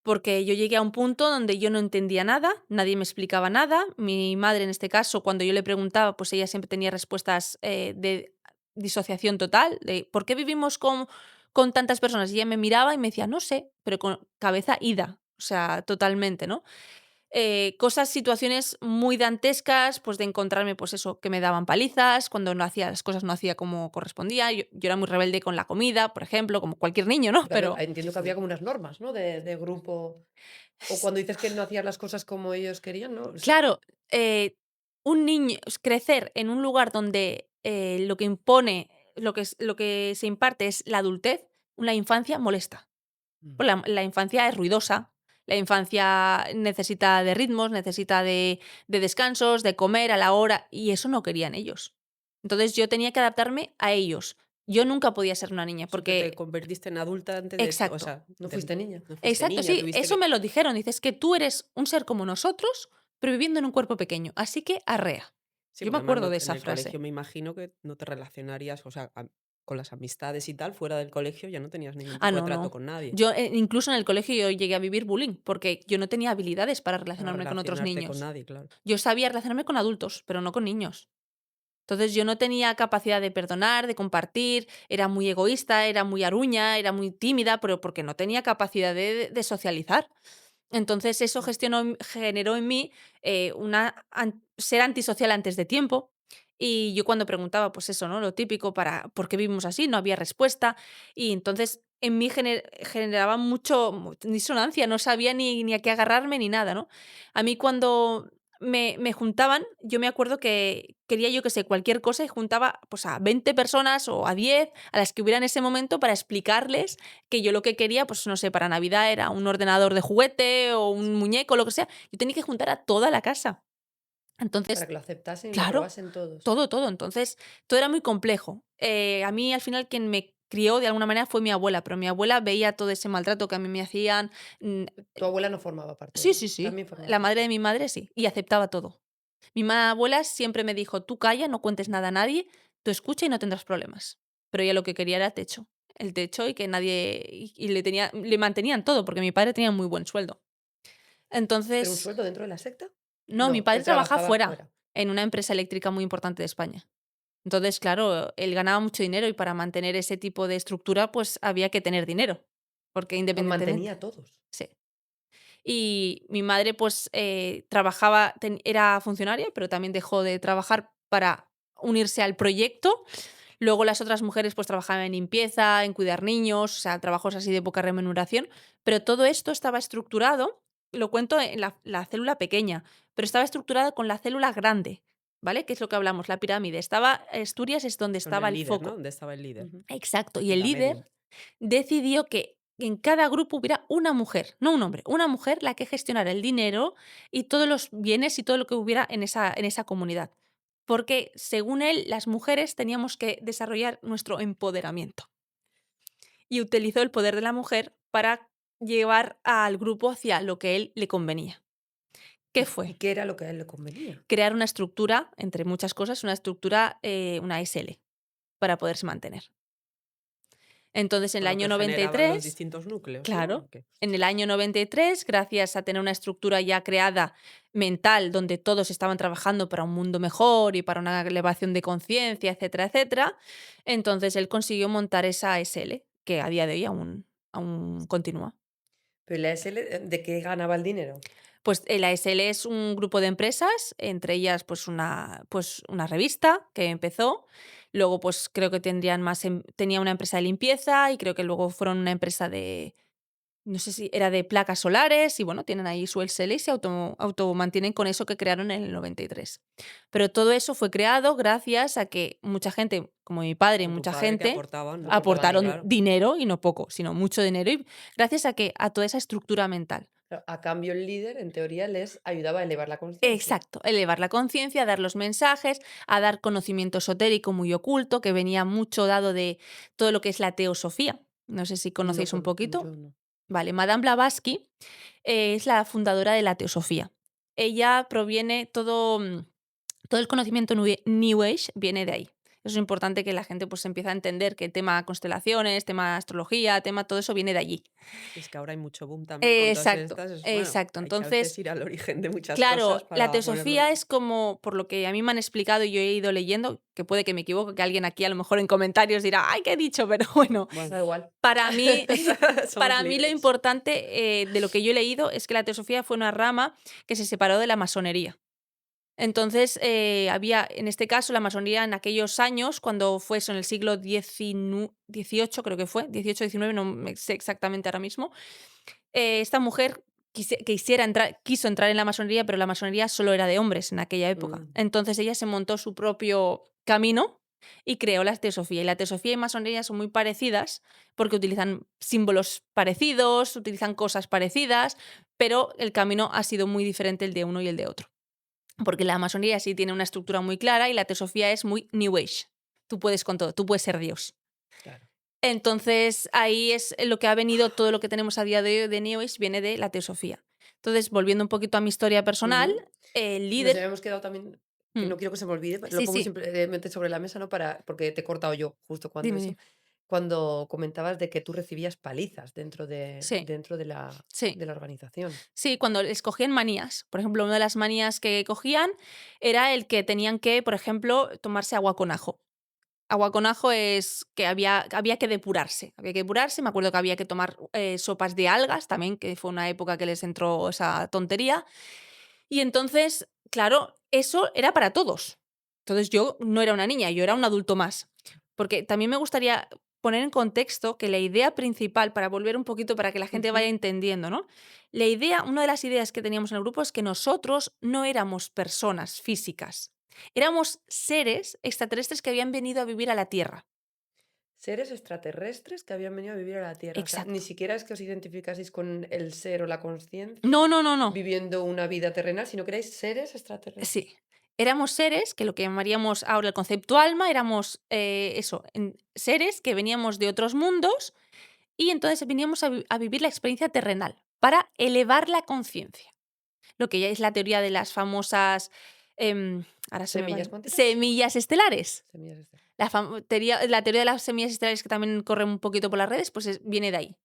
Porque yo llegué a un punto donde yo no entendía nada, nadie me explicaba nada. Mi madre, en este caso, cuando yo le preguntaba, pues ella siempre tenía respuestas de disociación total, de ¿por qué vivimos con tantas personas? Y ella me miraba y me decía, no sé, pero con cabeza ida, o sea, totalmente, ¿no? Cosas, situaciones muy dantescas, pues de encontrarme, pues eso, que me daban palizas, cuando no hacía las cosas no hacía como correspondía. Yo era muy rebelde con la comida, por ejemplo, como cualquier niño, ¿no? porque Pero entiendo que había como unas normas, ¿no? De grupo. O cuando dices que no hacías las cosas como ellos querían, ¿no? claro, un niño crecer en un lugar donde, lo que impone, lo que se imparte es la adultez, la infancia molesta. Mm. Pues la infancia es ruidosa, la infancia necesita de ritmos, necesita de descansos, de comer a la hora, y eso no querían ellos. Entonces, yo tenía que adaptarme a ellos. Yo nunca podía ser una niña, siempre te porque convertiste en adulta antes de, o exacto, sea, No fuiste niña. no fuiste exacto, niña, sí, tuviste eso que... me lo dijeron. Dices que tú eres un ser como nosotros, pero viviendo en un cuerpo pequeño, así que arrea. Sí, Yo me porque además acuerdo de en esa el colegio frase. me imagino que no te relacionarías, o sea, con las amistades y tal, fuera del colegio ya no tenías ningún Ah, tipo de no, trato no. con nadie Yo, incluso en el colegio yo llegué a vivir bullying, porque yo no tenía habilidades para para relacionarme con otros relacionarte con niños. nadie, claro. Yo sabía relacionarme con adultos, pero no con niños. Entonces, yo no tenía capacidad de perdonar, de compartir, era muy egoísta, era muy aruña, era muy tímida, pero porque no tenía capacidad de socializar. Entonces eso generó en mí ser antisocial antes de tiempo. Y yo cuando preguntaba, pues eso, ¿no? Lo típico para ¿por qué vivimos así? No había respuesta. Y entonces en mí generaba disonancia, no sabía ni a qué agarrarme ni nada, ¿no? A mí cuando me juntaban, yo me acuerdo que quería, yo que sé, cualquier cosa y juntaba pues a 20 personas o a 10 a las que hubiera en ese momento para explicarles que yo lo que quería, pues no sé, para Navidad era un ordenador de juguete o un muñeco, lo que sea. Yo tenía que juntar a toda la casa. Para Entonces, que lo aceptasen y lo claro, aprobasen todos. todo, todo. Entonces, todo era muy complejo. A mí, al final, quien me crió de alguna manera fue mi abuela, pero mi abuela veía todo ese maltrato que a mí me hacían. mm, Tu abuela no formaba parte, Sí, ¿no? sí, sí. También formaba La madre parte. de mi madre sí, y aceptaba todo. Abuela siempre me dijo: "Tú calla, no cuentes nada a nadie, tú escucha y no tendrás problemas". Pero ella lo que quería era techo. El techo y que nadie y le mantenían todo, porque mi padre tenía muy buen sueldo. ¿Pero un Entonces, sueldo dentro de la secta? no, mi No, padre él trabaja trabajaba fuera, fuera. en una empresa eléctrica muy importante de España. Entonces, claro, él ganaba mucho dinero y para mantener ese tipo de estructura, pues había que tener dinero, porque Os independientemente mantenía a todos. sí. Y mi madre, pues, trabajaba, era funcionaria, pero también dejó de trabajar para unirse al proyecto. Luego las otras mujeres, pues, trabajaban en limpieza, en cuidar niños, o sea, trabajos así de poca remuneración, pero todo esto estaba estructurado, lo cuento en la célula pequeña, pero estaba estructurado con la célula grande, ¿vale? Que es lo que hablamos, la pirámide. Asturias es donde Con estaba el el líder, ¿no? foco. ¿Dónde estaba el líder? Ujú. Exacto, y En el la líder media. decidió que en cada grupo hubiera una mujer, no un hombre, una mujer la que gestionara el dinero y todos los bienes y todo lo que hubiera en esa comunidad. Porque, según él, las mujeres teníamos que desarrollar nuestro empoderamiento. Y utilizó el poder de la mujer para llevar al grupo hacia lo que a él le convenía. ¿Qué ¿Y fue? qué era lo que a él le convenía? Crear una estructura, entre muchas cosas, una estructura, una SL, para poderse mantener. Entonces, en el Con lo año que noventa y generaban los tres distintos núcleos, ¿no? Claro. ¿O qué? En el año 93, gracias a tener una estructura ya creada mental, donde todos estaban trabajando para un mundo mejor y para una elevación de conciencia, etcétera, etcétera, entonces él consiguió montar esa SL, que a día de hoy aún continúa. Pero ¿y la SL, de qué ganaba el dinero? Pues la SL es un grupo de empresas, entre ellas pues una revista que empezó, luego pues creo que tendrían tenía una empresa de limpieza y creo que luego fueron una empresa de, no sé si era de placas solares y bueno, tienen ahí su SL y se automantienen con eso que crearon en el 93. Pero todo eso fue creado gracias a que mucha gente, como mi padre y Como tu mucha padre, que gente, aportaban, ¿no? Aportaban aportaron dinero. Claro. dinero y no poco, sino mucho dinero y gracias a toda esa estructura mental. A cambio, el líder, en teoría, les ayudaba a elevar la conciencia. Exacto, elevar la conciencia, a dar los mensajes, a dar conocimiento esotérico muy oculto, que venía mucho dado de todo lo que es la teosofía. No sé si No conocéis un poquito. yo no. Vale, Madame Blavatsky es la fundadora de la teosofía. Ella proviene todo el conocimiento New Age viene de ahí. Eso es importante que la gente pues empiece a entender que el tema constelaciones, tema astrología, tema todo eso viene de allí. Es que ahora hay mucho boom también con todas Exacto, estas. Es, bueno, exacto. hay que a veces Entonces, ir al origen de muchas cosas claro, la para teosofía ponerlo. es como, por lo que a mí me han explicado y yo he ido leyendo, que puede que me equivoque, que alguien aquí a lo mejor en comentarios dirá, ay, ¿qué he dicho? Pero bueno, Bueno, Da igual. para mí, somos para mí lo libres. importante de lo que yo he leído es que la teosofía fue una rama que se separó de la masonería. Entonces, había, en este caso, la masonería en aquellos años, cuando fue eso, en el siglo XVIII, creo que fue, 18-19, no me sé exactamente ahora mismo, esta mujer quiso entrar en la masonería, pero la masonería solo era de hombres en aquella época. Mm. Entonces ella se montó su propio camino y creó la teosofía. Y la teosofía y masonería son muy parecidas porque utilizan símbolos parecidos, utilizan cosas parecidas, pero el camino ha sido muy diferente el de uno y el de otro. Porque la masonería sí tiene una estructura muy clara y la teosofía es muy New Age. Tú puedes con todo, tú puedes ser Dios. Claro. Entonces, ahí es lo que ha venido, todo lo que tenemos a día de hoy de New Age viene de la teosofía. Entonces, volviendo un poquito a mi historia personal, Ujú. el Nos líder. habíamos quedado también, que Mm, no quiero que se me olvide, lo sí, pongo sí, simplemente sobre la mesa, ¿no? Porque te he cortado yo justo cuando dime, eso. dime. Cuando comentabas de que tú recibías palizas Sí, dentro de sí, la organización. sí, cuando escogían manías. Por ejemplo, una de las manías que cogían era el que tenían que, por ejemplo, tomarse agua con ajo. Agua con ajo es que había que depurarse, me acuerdo que había que tomar, sopas de algas también, que fue una época que les entró esa tontería. Y entonces, claro, eso era para todos. Entonces yo no era una niña, yo era un adulto más. Porque también me gustaría poner en contexto que la idea principal, para volver un poquito para que la gente vaya Ujú. entendiendo, ¿no? La idea, una de las ideas que teníamos en el grupo es que nosotros no éramos personas físicas, éramos seres extraterrestres que habían venido a vivir a la Tierra. Seres extraterrestres que habían venido a vivir a la Tierra. O sea, ni Exacto. siquiera es que os identificaseis con el ser o la conciencia No, no, no, no. viviendo una vida terrenal, sino que erais seres extraterrestres. Sí. Éramos seres, que lo que llamaríamos ahora el concepto alma, éramos eso, seres que veníamos de otros mundos y entonces veníamos a vivir la experiencia terrenal para elevar la conciencia. Lo que ya es la teoría de las famosas, ahora se me ¿Semillas van, cuánticas? semillas estelares. Semillas estelares. La teoría de las semillas estelares que también corre un poquito por las redes, pues viene de ahí.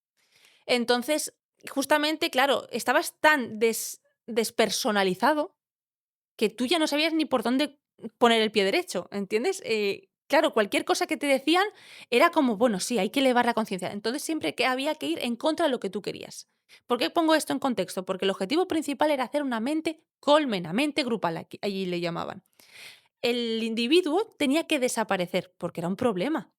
Entonces, justamente, claro, estabas tan despersonalizado que tú ya no sabías ni por dónde poner el pie derecho, ¿entiendes? Claro, cualquier cosa que te decían era como, bueno, sí, hay que elevar la conciencia. Entonces siempre que había que ir en contra de lo que tú querías. ¿Por qué pongo esto en contexto? Porque el objetivo principal era hacer una mente colmena, mente grupal, allí le llamaban. El individuo tenía que desaparecer porque era un problema.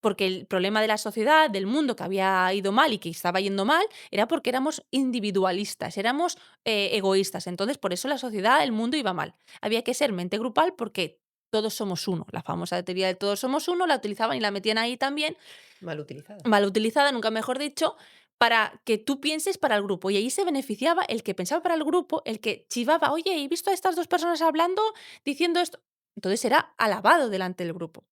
Porque el problema de la sociedad, del mundo que había ido mal y que estaba yendo mal, era porque éramos individualistas, éramos egoístas. Entonces, por eso la sociedad, el mundo iba mal. Había que ser mente grupal porque todos somos uno. La famosa teoría de todos somos uno la utilizaban y la metían ahí también, Mal utilizada. mal utilizada, nunca mejor dicho, para que tú pienses para el grupo. Y ahí se beneficiaba el que pensaba para el grupo, el que chivaba, oye, he visto a estas dos personas hablando, diciendo esto. Entonces era alabado delante del grupo.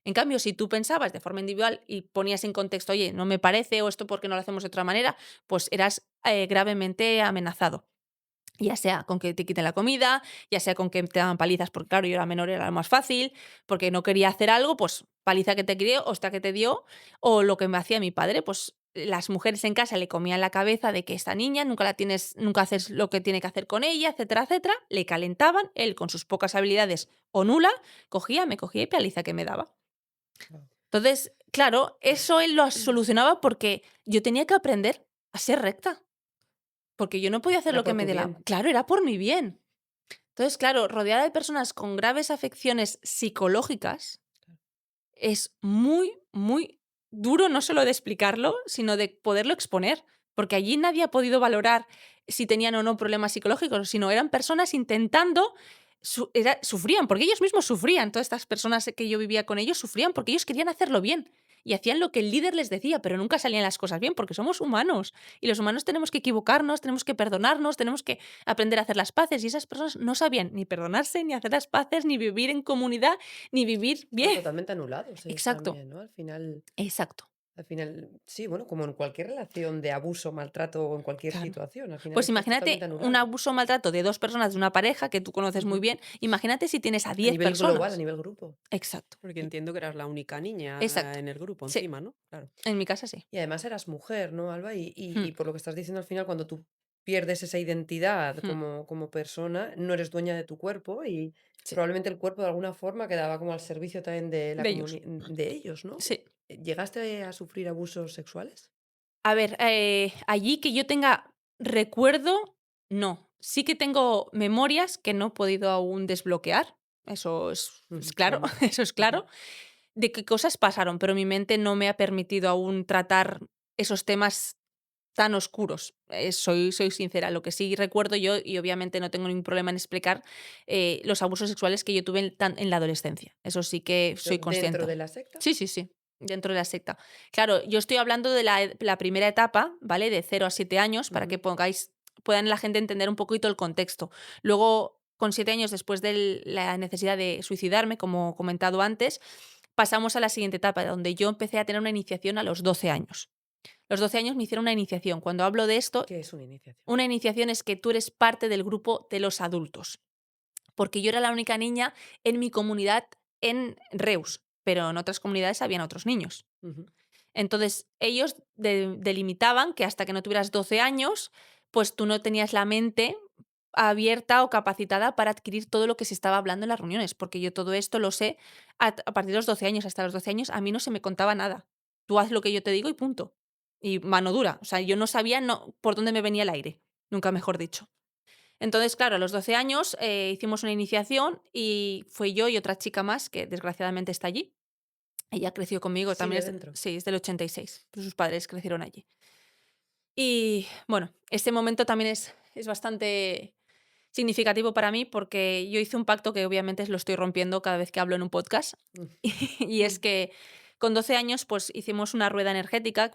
En cambio, si tú pensabas de forma individual y ponías en contexto, oye, no me parece o esto porque no lo hacemos de otra manera, pues eras gravemente amenazado. Ya sea con que te quiten la comida, ya sea con que te daban palizas, porque claro, yo era menor, era lo más fácil, porque no quería hacer algo, pues paliza que te crió, hostia que te dio, o lo que me hacía mi padre, pues las mujeres en casa le comían la cabeza de que esta niña nunca la tienes, nunca haces lo que tiene que hacer con ella, etcétera, etcétera. Le calentaban, él con sus pocas habilidades o nula, me cogía y paliza que me daba. Guau. Entonces, claro, eso él lo solucionaba porque yo tenía que aprender a ser recta, porque yo no podía hacer Era lo que por me tu dé la. bien. Claro, era por mi bien. Entonces, claro, rodeada de personas con graves afecciones psicológicas es muy, muy duro no solo de explicarlo, sino de poderlo exponer, porque allí nadie ha podido valorar si tenían o no problemas psicológicos, sino eran personas intentando, sufrían, porque ellos mismos sufrían, todas estas personas que yo vivía con ellos sufrían porque ellos querían hacerlo bien y hacían lo que el líder les decía, pero nunca salían las cosas bien porque somos humanos y los humanos tenemos que equivocarnos, tenemos que perdonarnos, tenemos que aprender a hacer las paces y esas personas no sabían ni perdonarse, ni hacer las paces, ni vivir en comunidad, ni vivir Estaban bien. totalmente anulados ellos Exacto, también, ¿no? exacto, Al final, sí, bueno, como en cualquier relación de abuso, maltrato o en cualquier claro. situación, al final Pues estás totalmente imagínate un anulado. abuso o maltrato de 2 personas, de una pareja que tú conoces muy Ujú. bien, imagínate si tienes a A 10 nivel global, a personas. nivel grupo. Exacto, Porque entiendo que eras la única niña exacto. en el grupo Sí, encima, ¿no? Claro. en mi casa sí. Y además eras mujer, ¿no, Alba? Mm, Y por lo que estás diciendo al final, cuando tú pierdes esa identidad mm, como persona, no eres dueña de tu cuerpo y sí, probablemente el cuerpo de alguna forma quedaba como al servicio también de la de ellos. de ellos, ¿no? Sí. ¿Llegaste a sufrir abusos sexuales? A ver, allí que yo tenga recuerdo, no. Sí que tengo memorias que no he podido aún desbloquear, eso es Ujú, claro, trauma. eso es Ujú. claro, de qué cosas pasaron, pero mi mente no me ha permitido aún tratar esos temas tan oscuros. Soy sincera. Lo que sí recuerdo yo, y obviamente no tengo ningún problema en explicar, los abusos sexuales que yo tuve en la adolescencia. Eso sí que Pero soy dentro consciente. de la secta. Sí, sí, sí, dentro de la secta. Claro, yo estoy hablando de la primera etapa, ¿vale? De 0 a 7 años, para que Ujú. puedan la gente entender un poquito el contexto. Luego, con 7 años después de la necesidad de suicidarme, como comentado antes, pasamos a la siguiente etapa, donde yo empecé a tener una iniciación a los 12 años. Los 12 años me hicieron una iniciación. Cuando hablo de esto, ¿Qué es una iniciación? una iniciación es que tú eres parte del grupo de los adultos, porque yo era la única niña en mi comunidad en Reus, pero en otras comunidades habían otros niños. Ujú. Entonces, ellos delimitaban que hasta que no tuvieras 12 años, pues tú no tenías la mente abierta o capacitada para adquirir todo lo que se estaba hablando en las reuniones, porque yo todo esto lo sé a partir de los 12 años. Hasta los 12 años a mí no se me contaba nada. Tú haz lo que yo te digo y punto. Y mano dura. O sea, yo no sabía por dónde me venía el aire, nunca mejor dicho. Entonces, claro, a los 12 años hicimos una iniciación y fue yo y otra chica más que desgraciadamente está allí. Ella creció conmigo, también Sigue dentro. sí, es del 86, pues sus padres crecieron allí. Y bueno, este momento también es bastante significativo para mí porque yo hice un pacto que obviamente lo estoy rompiendo cada vez que hablo en un podcast. Mm. Y es que con 12 años pues hicimos una rueda energética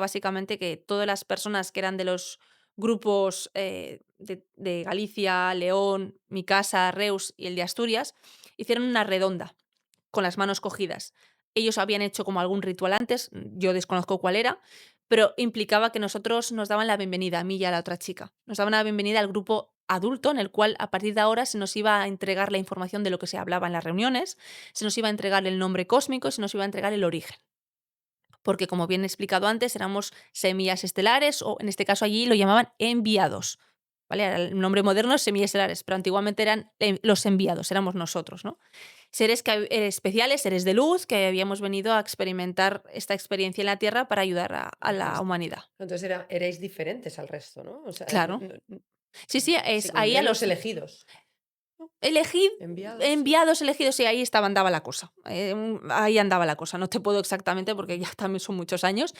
básicamente que todas las personas que eran de los grupos de Galicia, León, Mi Casa, Reus y el de Asturias, hicieron una redonda con las manos cogidas. Ellos habían hecho como algún ritual antes, yo desconozco cuál era, pero implicaba que nosotros nos daban la bienvenida, a mí y a la otra chica. Nos daban la bienvenida al grupo adulto, en el cual a partir de ahora se nos iba a entregar la información de lo que se hablaba en las reuniones, se nos iba a entregar el nombre cósmico y se nos iba a entregar el origen. Porque, como bien he explicado antes, éramos semillas estelares o, en este caso, allí lo llamaban enviados. ¿Vale? El nombre moderno es semillas estelares, pero antiguamente eran los enviados, éramos nosotros, ¿no? Seres especiales, seres de luz, que habíamos venido a experimentar esta experiencia en la Tierra para ayudar a la humanidad. Entonces erais diferentes al resto, ¿no? O sea, Claro. Sí, sí, se es ahí a consideran los los elegidos. elegid, Enviados, sí. enviados, elegidos, y ahí andaba la cosa. Ahí andaba la cosa. No te puedo exactamente porque ya también son muchos años.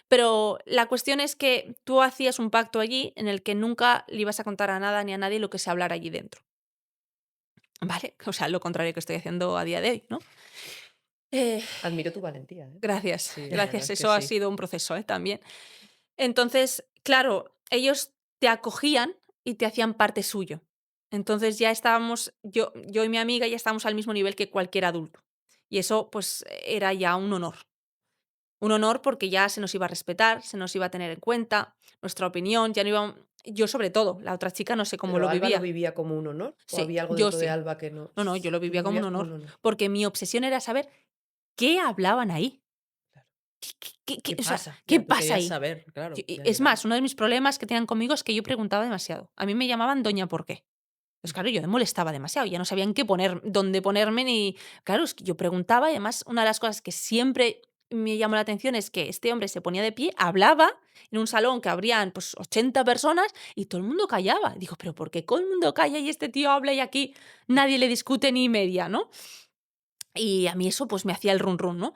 Pero la cuestión es que tú hacías un pacto allí en el que nunca le ibas a contar a nada ni a nadie lo que se hablara allí dentro. ¿Vale? O sea, lo contrario que estoy haciendo a día de hoy, ¿no? Eh, Admiro tu valentía, ¿eh? gracias, Sí, la verdad gracias. es que Eso ha sí. sido un proceso, también. Entonces, claro, ellos te acogían y te hacían parte suyo. Entonces ya estábamos, yo y mi amiga ya estábamos al mismo nivel que cualquier adulto. Y eso, pues, era ya un honor. Un honor porque ya se nos iba a respetar, se nos iba a tener en cuenta, nuestra opinión, ya no iba. Yo sobre todo, la otra chica no sé cómo ¿Pero lo Alba lo vivía. vivía como un honor? ¿O Sí, había algo yo dentro de sí. Alba que no? No, no, yo lo Tú lo vivía como un vivías como un honor, honor. porque mi obsesión era saber qué hablaban ahí. Claro. ¿Qué, ¿Qué o sea, pasa? ¿qué Ya, tú pasa querías ahí? saber, claro, de Es verdad. más, uno de mis problemas que tenían conmigo es que yo preguntaba demasiado. A mí me llamaban Doña ¿por qué? Pues claro, yo me molestaba demasiado, ya no sabían dónde ponerme ni. Claro, es que yo preguntaba y además una de las cosas que siempre me llamó la atención es que este hombre se ponía de pie, hablaba en un salón que habrían pues 80 personas y todo el mundo callaba. Digo, pero ¿por qué todo el mundo calla y este tío habla y aquí nadie le discute ni media, ¿no? Y a mí eso pues me hacía el run run, ¿no?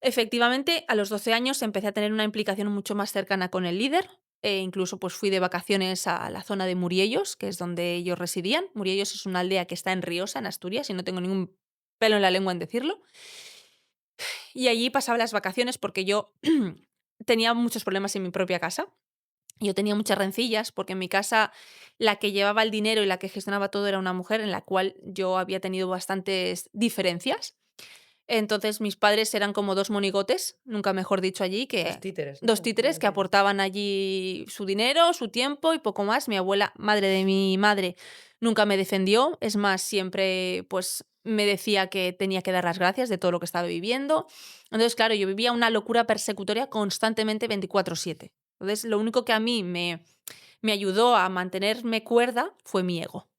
Efectivamente, a los 12 años empecé a tener una implicación mucho más cercana con el líder. Incluso pues fui de vacaciones a la zona de Muriellos, que es donde ellos residían. Muriellos es una aldea que está en Riosa, en Asturias, y no tengo ningún pelo en la lengua en decirlo. Y allí pasaba las vacaciones porque yo tenía muchos problemas en mi propia casa. Yo tenía muchas rencillas porque en mi casa la que llevaba el dinero y la que gestionaba todo era una mujer en la cual yo había tenido bastantes diferencias. Entonces, mis padres eran como 2 monigotes, nunca mejor dicho allí, Dos que títeres, 2 ¿no? títeres que aportaban allí su dinero, su tiempo y poco más. Mi abuela, madre de mi madre, nunca me defendió, es más, siempre, pues, me decía que tenía que dar las gracias de todo lo que estaba viviendo. Entonces, claro, yo vivía una locura persecutoria constantemente 24/7. Entonces, lo único que a mí me ayudó a mantenerme cuerda fue mi ego.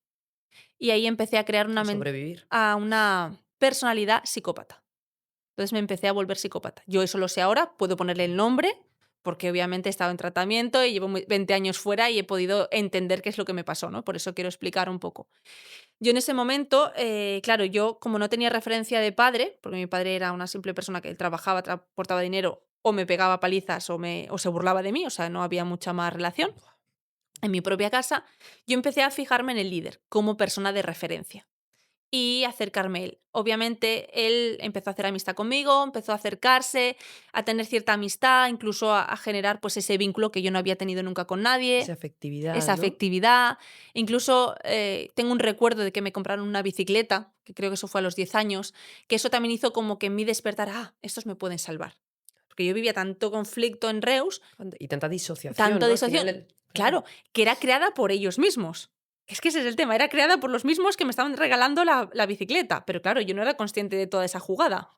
Y ahí empecé a crear A sobrevivir. una personalidad psicópata. Entonces me empecé a volver psicópata. Yo eso lo sé ahora, puedo ponerle el nombre, porque obviamente he estado en tratamiento y llevo 20 años fuera y he podido entender qué es lo que me pasó, ¿no? Por eso quiero explicar un poco. Yo en ese momento, claro, yo como no tenía referencia de padre, porque mi padre era una simple persona que trabajaba, aportaba dinero, o me pegaba palizas o se burlaba de mí, o sea, no había mucha más relación. En mi propia casa, yo empecé a fijarme en el líder como persona de referencia y acercarme a él. Obviamente, él empezó a hacer amistad conmigo, empezó a acercarse, a tener cierta amistad, incluso a generar pues ese vínculo que yo no había tenido nunca con Esa nadie, afectividad, esa ¿no? afectividad. Incluso tengo un recuerdo de que me compraron una bicicleta, que creo que eso fue a los 10 años, que eso también hizo como que en mí despertar, estos me pueden salvar. Porque yo vivía tanto conflicto en Reus, Y tanta disociación, tanto ¿no? Al final, disociación, claro, claro. que era creada por ellos mismos. Es que ese es el tema, era creada por los mismos que me estaban regalando la bicicleta, pero claro, yo no era consciente de toda esa jugada.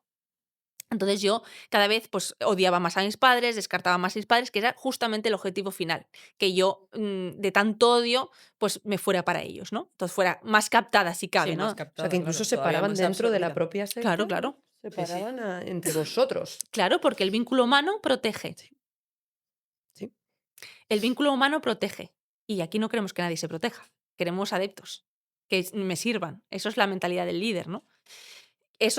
Entonces yo cada vez pues odiaba más a mis padres, descartaba más a mis padres, que era justamente el objetivo final, que yo de tanto odio pues me fuera para ellos, ¿no? Entonces fuera más captada si Sí, cabe, más ¿no? O sea, que captada, incluso claro, se todavía paraban más dentro de la absorbida. propia Claro, secta, claro, se Sí, sí. paraban entre vosotros. claro, porque el vínculo humano protege, Sí, sí. el vínculo humano protege. Y aquí no queremos que nadie se proteja, queremos adeptos, que me sirvan. Eso es la mentalidad del líder, ¿no?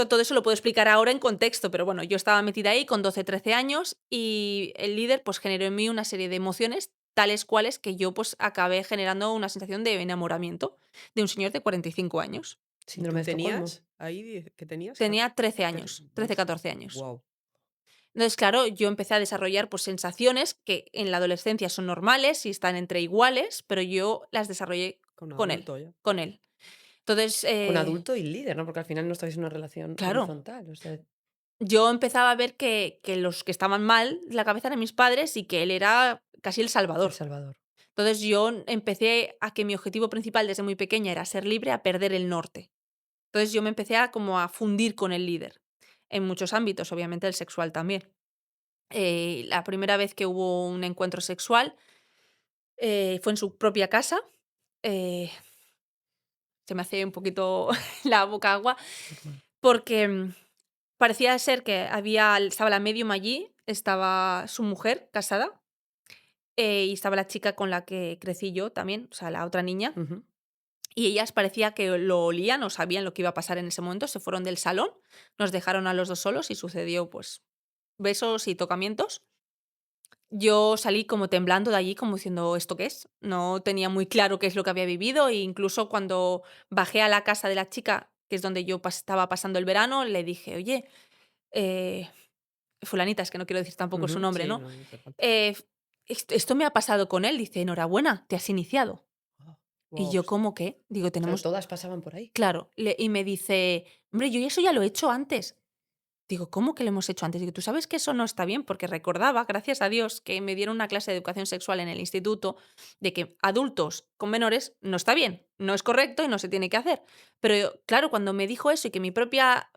Todo eso lo puedo explicar ahora en contexto, pero bueno, yo estaba metida ahí con 12, 13 años y el líder pues generó en mí una serie de emociones tales cuales que yo pues acabé generando una sensación de enamoramiento de un señor de 45 años. ¿Y Síndrome tú de Estocolmo. tenías ahí, qué tenías? Tenía 13 13. años, 13, 14 años. Wow, Entonces, claro, yo empecé a desarrollar pues sensaciones que en la adolescencia son normales y están entre iguales, pero yo las desarrollé con con él, adulto ya. con él. Entonces, Con adulto y líder, ¿no? Porque al final no estáis en una relación claro, horizontal. O sea, yo empezaba a ver que los que estaban mal de la cabeza eran mis padres y que él era casi el El salvador. Salvador. Entonces yo empecé a que mi objetivo principal desde muy pequeña era ser libre, a perder el norte. Entonces yo me empecé a como a fundir con el líder, en muchos ámbitos, obviamente el sexual también. La primera vez que hubo un encuentro sexual fue en su propia casa. eh, Se me hace un poquito la boca agua, Normal. porque parecía ser que estaba la medium allí, estaba su mujer casada, y estaba la chica con la que crecí yo también, o sea, la otra niña, Ujú. y ellas parecía que lo olían o sabían lo que iba a pasar en ese momento, se fueron del salón, nos dejaron a los dos solos y sucedió, pues, besos y tocamientos. Yo salí como temblando de allí, como diciendo: "¿Esto qué es?". No tenía muy claro qué es lo que había vivido, e incluso cuando bajé a la casa de la chica, que es donde yo estaba pasando el verano, le dije: "Oye, eh, fulanita", es que no quiero decir tampoco su Ujú. nombre, Sí, ¿no? no, no hace falta. Esto me ha pasado con él". Dice: "Enhorabuena, te has iniciado". Y Wow, yo: "¿Cómo qué?". Digo: Claro, "Tenemos". todas pasaban por ahí. Claro, y me dice: "Hombre, yo eso ya lo he hecho antes". Digo: "¿Cómo que lo hemos hecho antes?". Digo: "¿Tú sabes que eso no está bien?". Porque recordaba, gracias a Dios, que me dieron una clase de educación sexual en el instituto, de que adultos con menores no está bien, no es correcto y no se tiene que hacer. Pero claro, cuando me dijo eso y que mi propia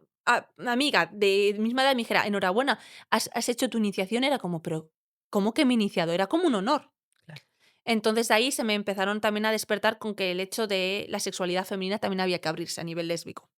amiga de misma edad me dijera: "Enhorabuena, has hecho tu iniciación", era como: "Pero, ¿cómo que me he iniciado?". Era como un honor. Claro. Entonces ahí se me empezaron también a despertar con que el hecho de la sexualidad femenina también había que abrirse a nivel lésbico.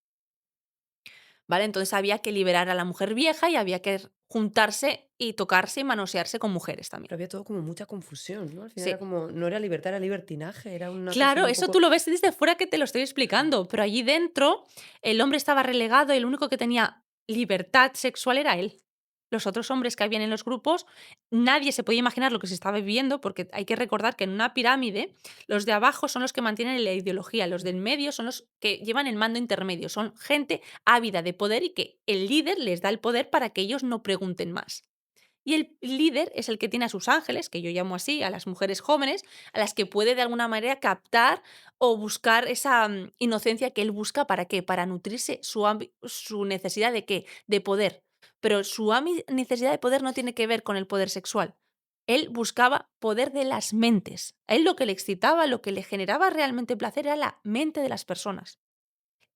¿Vale? Entonces había que liberar a la mujer vieja y había que juntarse y tocarse y manosearse con mujeres también. Pero había todo como mucha confusión, ¿no? Al final era Sí. como, no era libertad, era libertinaje, era una cosa Claro, un eso poco. tú lo ves desde fuera que te lo estoy explicando, pero allí dentro el hombre estaba relegado y el único que tenía libertad sexual era él. Los otros hombres que habían en los grupos, nadie se podía imaginar lo que se estaba viviendo, porque hay que recordar que en una pirámide los de abajo son los que mantienen la ideología, los del medio son los que llevan el mando intermedio, son gente ávida de poder y que el líder les da el poder para que ellos no pregunten más. Y el líder es el que tiene a sus ángeles, que yo llamo así, a las mujeres jóvenes, a las que puede de alguna manera captar o buscar esa inocencia que él busca. ¿Para qué? Para nutrirse su necesidad de qué? De poder. Pero su necesidad de poder no tiene que ver con el poder sexual. Él buscaba poder de las mentes. A él lo que le excitaba, lo que le generaba realmente placer era la mente de las personas.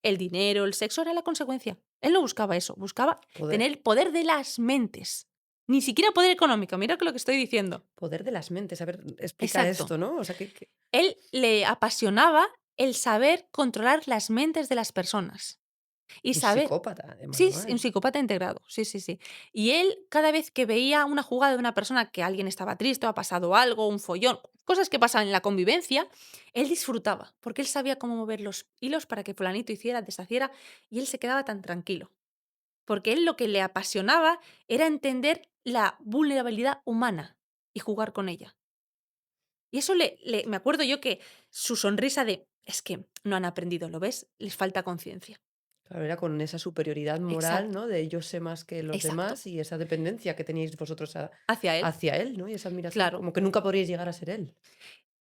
El dinero, el sexo era la consecuencia. Él no buscaba eso, buscaba Poder. tener el poder de las mentes. Ni siquiera poder económico, mira que lo que estoy diciendo. Poder de las mentes. A ver, explica Exacto. esto, ¿no? O sea, que Él le apasionaba el saber controlar las mentes de las personas y un saber. psicópata de Sí, sí, un manual. psicópata integrado, sí, sí, sí. Y él, cada vez que veía una jugada de una persona que alguien estaba triste o ha pasado algo, un follón, cosas que pasan en la convivencia, él disfrutaba, porque él sabía cómo mover los hilos para que fulanito hiciera, deshaciera, y él se quedaba tan tranquilo. Porque él lo que le apasionaba era entender la vulnerabilidad humana y jugar con ella. Y eso me acuerdo yo que su sonrisa de: "Es que no han aprendido, ¿lo ves? Les falta conciencia". Claro, era con esa superioridad moral, Exacto, ¿no? De yo sé más que los exacto. demás y esa dependencia que teníais vosotros Hacia él, hacia él, ¿no? Y esa admiración, claro, como que nunca podríais llegar a ser él.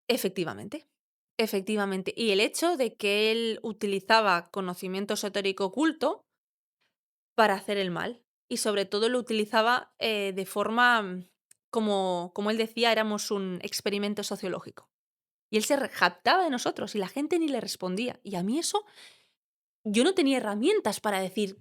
efectivamente, efectivamente. Y el hecho de que él utilizaba conocimiento esotérico oculto para hacer el mal. Y sobre todo lo utilizaba, de forma, como él decía, éramos un experimento sociológico. Y él se jactaba de nosotros y la gente ni le respondía. Y a mí eso, yo no tenía herramientas para decir,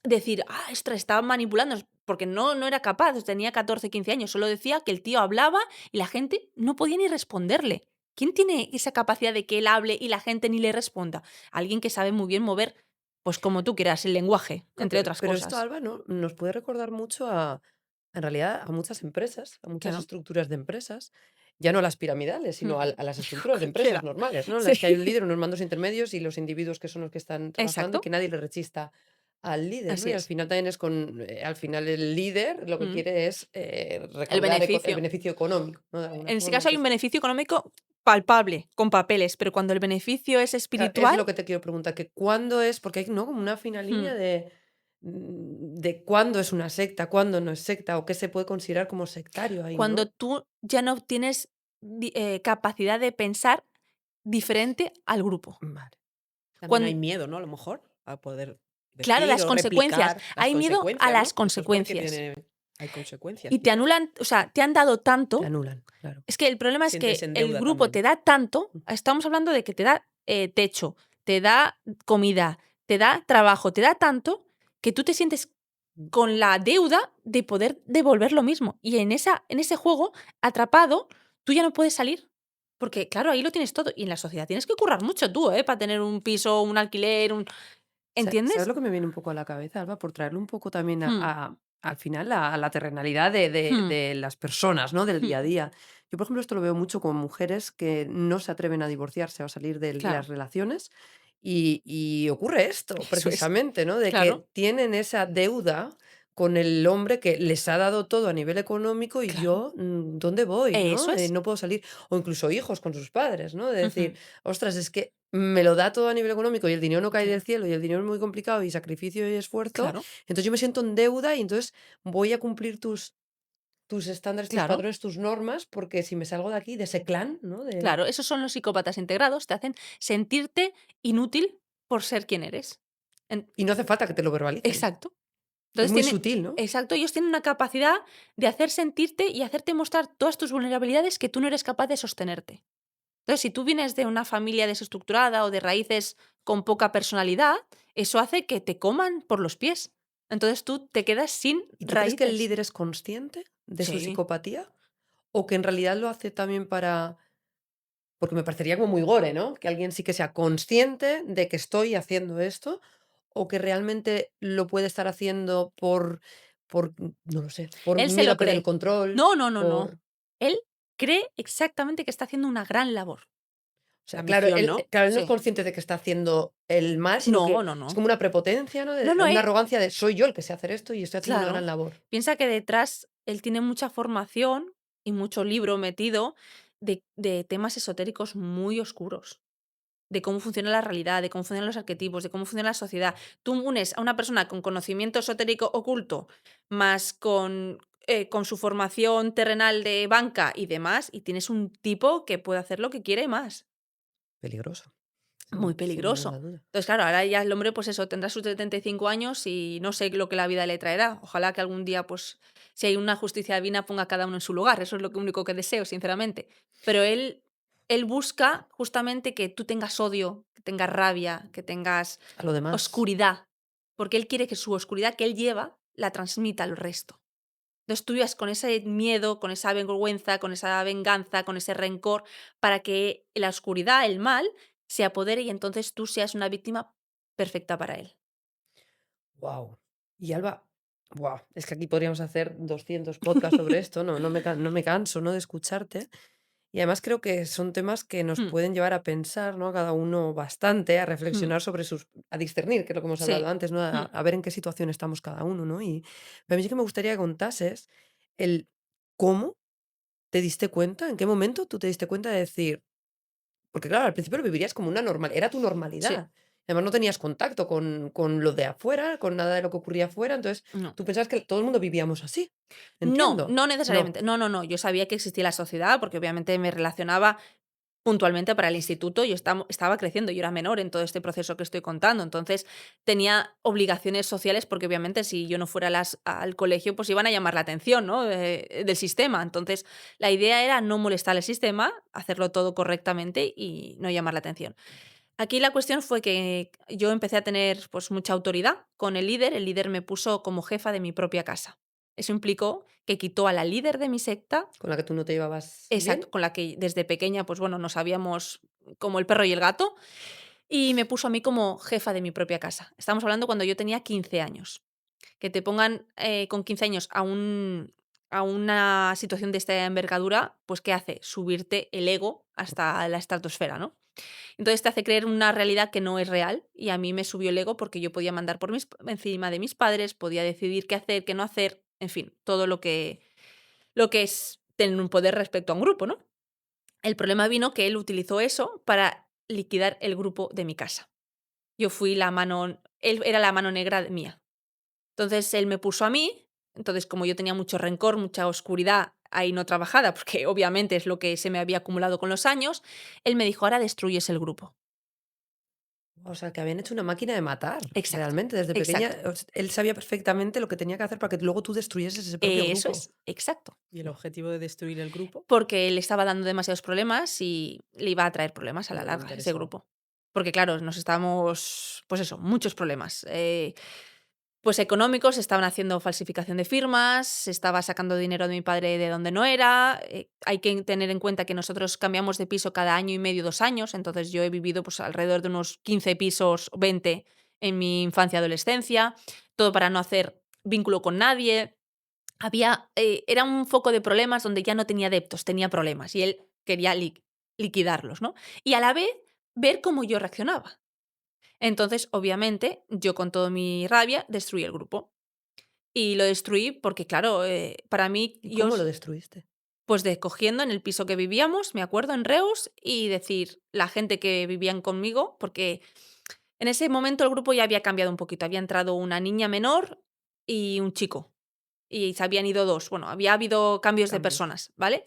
decir, ostras, estaba manipulando, porque no era capaz, tenía 14, 15 años, solo decía que el tío hablaba y la gente no podía ni responderle. ¿Quién tiene esa capacidad de que él hable y la gente ni le responda? Alguien que sabe muy bien mover, pues como tú quieras, el lenguaje, No, entre otras pero esto, cosas. Alba, ¿no? Nos puede recordar mucho a, en realidad, a muchas empresas, a muchas Claro. estructuras de empresas, ya no a las piramidales, sino a las estructuras de empresas Cualquiera. normales, ¿no? En las que hay un Sí, líder, unos mandos intermedios y los individuos que son los que están trabajando y que exacto, nadie le rechista al líder, ¿no? así Y al es. final también al final el líder lo que Mm, quiere es el recaudar el beneficio. beneficio económico, ¿no? De alguna En ese forma. caso hay un Entonces, beneficio económico palpable, con papeles, pero cuando el beneficio es claro, es espiritual, lo que te quiero preguntar, que cuándo es, porque hay, ¿no? Como una fina mm, línea de cuándo es una secta, cuándo no es secta, o qué se puede considerar como sectario ahí, cuando ¿no? tú ya no tienes capacidad de pensar diferente al grupo. Vale. También hay Cuan miedo, ¿no? A lo mejor, a poder Claro, decir las o consecuencias. replicar las Hay miedo a consecuencias, las ¿no? Eso es porque consecuencias. hay consecuencias, Y te quizás. anulan, o sea, te han dado Te tanto. anulan, claro. Es que el problema es Sientes que en el deuda grupo te también. da tanto, estamos hablando de que te da techo, te da comida, te da trabajo, te da tanto que tú te sientes con la deuda de poder devolver lo mismo. Y en ese juego, atrapado, tú ya no puedes salir. Porque, claro, ahí lo tienes todo. Y en la sociedad tienes que currar mucho tú, ¿eh? Para tener un piso, un alquiler, un... ¿Sabes ¿Entiendes? lo que me viene un poco a la cabeza, Alba? Por traerlo un poco también Hmm, al final a la terrenalidad de hmm, de las personas, ¿no? Del hmm, día a día. Yo, por ejemplo, esto lo veo mucho con mujeres que no se atreven a divorciarse o a salir de las claro, relaciones y ocurre esto eso es. precisamente, ¿no? De que Claro, tienen esa deuda con el hombre que les ha dado todo a nivel económico y claro. yo, ¿dónde voy, Eso no? es. No puedo salir. O incluso hijos con sus padres, ¿no? De decir, Ujú, ostras, es que me lo da todo a nivel económico y el dinero no cae del claro, cielo y el dinero es muy complicado y sacrificio y esfuerzo, claro, entonces yo me siento en deuda y entonces voy a cumplir tus estándares, tus claro. patrones, tus normas, porque si me salgo de aquí, de ese clan, ¿no? De... Claro, esos son los psicópatas integrados, te hacen sentirte inútil por ser quien eres. En Y no hace falta que te lo verbalicen. exacto. Es Entonces muy tienen sutil, ¿no? exacto, ellos tienen una capacidad de hacer sentirte y hacerte mostrar todas tus vulnerabilidades que tú no eres capaz de sostenerte. Entonces, si tú vienes de una familia desestructurada o de raíces con poca personalidad, eso hace que te coman por los pies. Entonces tú te quedas sin ¿Y tú crees que el raíces. líder es consciente de su Sí. psicopatía? ¿O que en realidad lo hace también para... Porque me parecería como muy gore, ¿no? Que alguien sí que sea consciente de que estoy haciendo esto, o que realmente lo puede estar haciendo no lo sé, por Él se miedo lo a perder el cree. control, No, no, no, no. por... Él cree exactamente que está haciendo una gran labor. O sea, La claro, misión, ¿no? claro, él no es Sí. consciente de que está haciendo el mal, sino No, que no, es no. como una prepotencia, ¿no? No, De no, una arrogancia de soy yo el que sé hacer esto y estoy haciendo una gran claro. labor. Piensa que detrás él tiene mucha formación y mucho libro metido de temas esotéricos muy oscuros. De cómo funciona la realidad, de cómo funcionan los arquetipos, de cómo funciona la sociedad. Tú unes a una persona con conocimiento esotérico oculto, más con su formación terrenal de banca y demás, y tienes un tipo que puede hacer lo que quiere y más. Peligroso, Muy sin ninguna peligroso. duda. Entonces, claro, ahora ya el hombre, pues eso, tendrá sus 75 años y no sé lo que la vida le traerá. Ojalá que algún día, pues, si hay una justicia divina, ponga a cada uno en su lugar. Eso es lo único que deseo, sinceramente. Pero él busca justamente que tú tengas odio, que tengas rabia, que tengas A lo demás, oscuridad. Porque él quiere que su oscuridad que él lleva la transmita al resto. Entonces tú vivas con ese miedo, con esa vergüenza, con esa venganza, con ese rencor, para que la oscuridad, el mal, se apodere y entonces tú seas una víctima perfecta para él. wow. Y Alba, wow, es que aquí podríamos hacer 200 podcasts sobre esto, no me canso, ¿no? De escucharte. Y además creo que son temas que nos Mm, pueden llevar a pensar, ¿no? A cada uno bastante, a mm, reflexionar sobre a discernir, que es lo que hemos hablado sí. antes, ¿no? Mm. A ver en qué situación estamos cada uno, ¿no? Y a mí sí que me gustaría que contases el cómo te diste cuenta, en qué momento tú te diste cuenta de decir, porque claro, al principio lo vivirías como una normal, era tu Sí, normalidad. Además no tenías contacto con lo de afuera, con nada de lo que ocurría afuera, entonces no. tú pensabas que todo el mundo vivíamos así. No, Entiendo. no No. necesariamente. No, no, no. Yo sabía que existía la sociedad porque obviamente me relacionaba puntualmente para el instituto. Yo estaba creciendo, yo era menor en todo este proceso que estoy contando. Entonces tenía obligaciones sociales porque obviamente si yo no fuera al colegio, pues iban a llamar la atención, ¿no? Del sistema. Entonces la idea era no molestar al sistema, hacerlo todo correctamente y no llamar la atención. Aquí la cuestión fue que yo empecé a tener, pues, mucha autoridad con el líder me puso como jefa de mi propia casa. Eso implicó que quitó a la líder de mi secta. ¿Con la que tú no te llevabas Exacto, bien? con la que desde pequeña, pues bueno, nos sabíamos como el perro y el gato, y me puso a mí como jefa de mi propia casa. Estamos hablando cuando yo tenía 15 años. Que te pongan, con 15 años a una situación de esta envergadura, pues, ¿qué hace? Subirte el ego hasta la estratosfera, ¿no? Entonces te hace creer una realidad que no es real, y a mí me subió el ego porque yo podía mandar por mis encima de mis padres, podía decidir qué hacer, qué no hacer, en fin, todo lo que es tener un poder respecto a un grupo, ¿no? El problema vino que él utilizó eso para liquidar el grupo de mi casa. Yo fui la mano él era la mano negra mía. Entonces él me puso a mí, entonces como yo tenía mucho rencor, mucha oscuridad ahí no trabajada, porque obviamente es lo que se me había acumulado con los años, él me dijo: "Ahora destruyes el grupo". O sea, que habían hecho una máquina de matar, Exacto, realmente, desde pequeña, exacto. él sabía perfectamente lo que tenía que hacer para que luego tú destruyeses ese propio Eso grupo. es, exacto. ¿Y el Buah, objetivo de destruir el grupo? Porque le estaba dando demasiados problemas y le iba a traer problemas a la No le larga ese interesaba. grupo. Porque claro, nos estábamos, pues eso, muchos problemas. Pues económicos, estaban haciendo falsificación de firmas, se estaba sacando dinero de mi padre de donde no era. Hay que tener en cuenta que nosotros cambiamos de piso cada año y medio, 2 años, entonces yo he vivido, pues, alrededor de unos 15 pisos, 20 en mi infancia y adolescencia, todo para no hacer vínculo con nadie. Era un foco de problemas donde ya no tenía adeptos, tenía problemas y él quería liquidarlos, ¿no? Y a la vez ver cómo yo reaccionaba. Entonces, obviamente, yo con toda mi rabia destruí el grupo. Y lo destruí porque, claro, para mí, ¿y cómo lo destruiste? pues de cogiendo en el piso que vivíamos, me acuerdo, en Reus, y decir, la gente que vivían conmigo, porque en ese momento el grupo ya había cambiado un poquito. Había entrado una niña menor y un chico. Y se habían ido dos. Bueno, había habido cambios de Cambios. personas, ¿vale?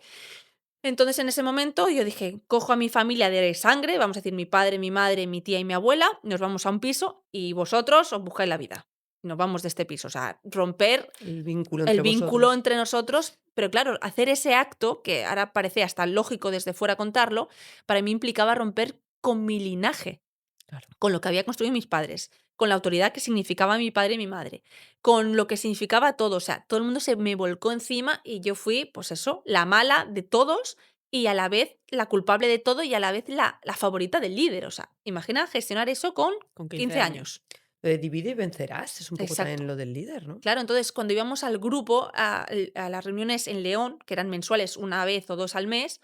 Entonces, en ese momento yo dije: "Cojo a mi familia de sangre, vamos a decir, mi padre, mi madre, mi tía y mi abuela, nos vamos a un piso y vosotros os buscáis la vida. Nos vamos de este piso". O sea, romper El vínculo el entre vínculo vosotros. entre nosotros, pero claro, hacer ese acto, que ahora parece hasta lógico desde fuera contarlo, para mí implicaba romper con mi linaje. Claro. Con lo que había construido mis padres, con la autoridad que significaba mi padre y mi madre, con lo que significaba todo. O sea, todo el mundo se me volcó encima y yo fui, pues eso, la mala de todos y a la vez la culpable de todo y a la vez la favorita del líder. O sea, imagina gestionar eso con Con 15 15 años. años. Divide y vencerás, es un poco también Exacto. lo del líder, ¿no? Claro, entonces cuando íbamos al grupo, a las reuniones en León, que eran mensuales una vez o dos al mes,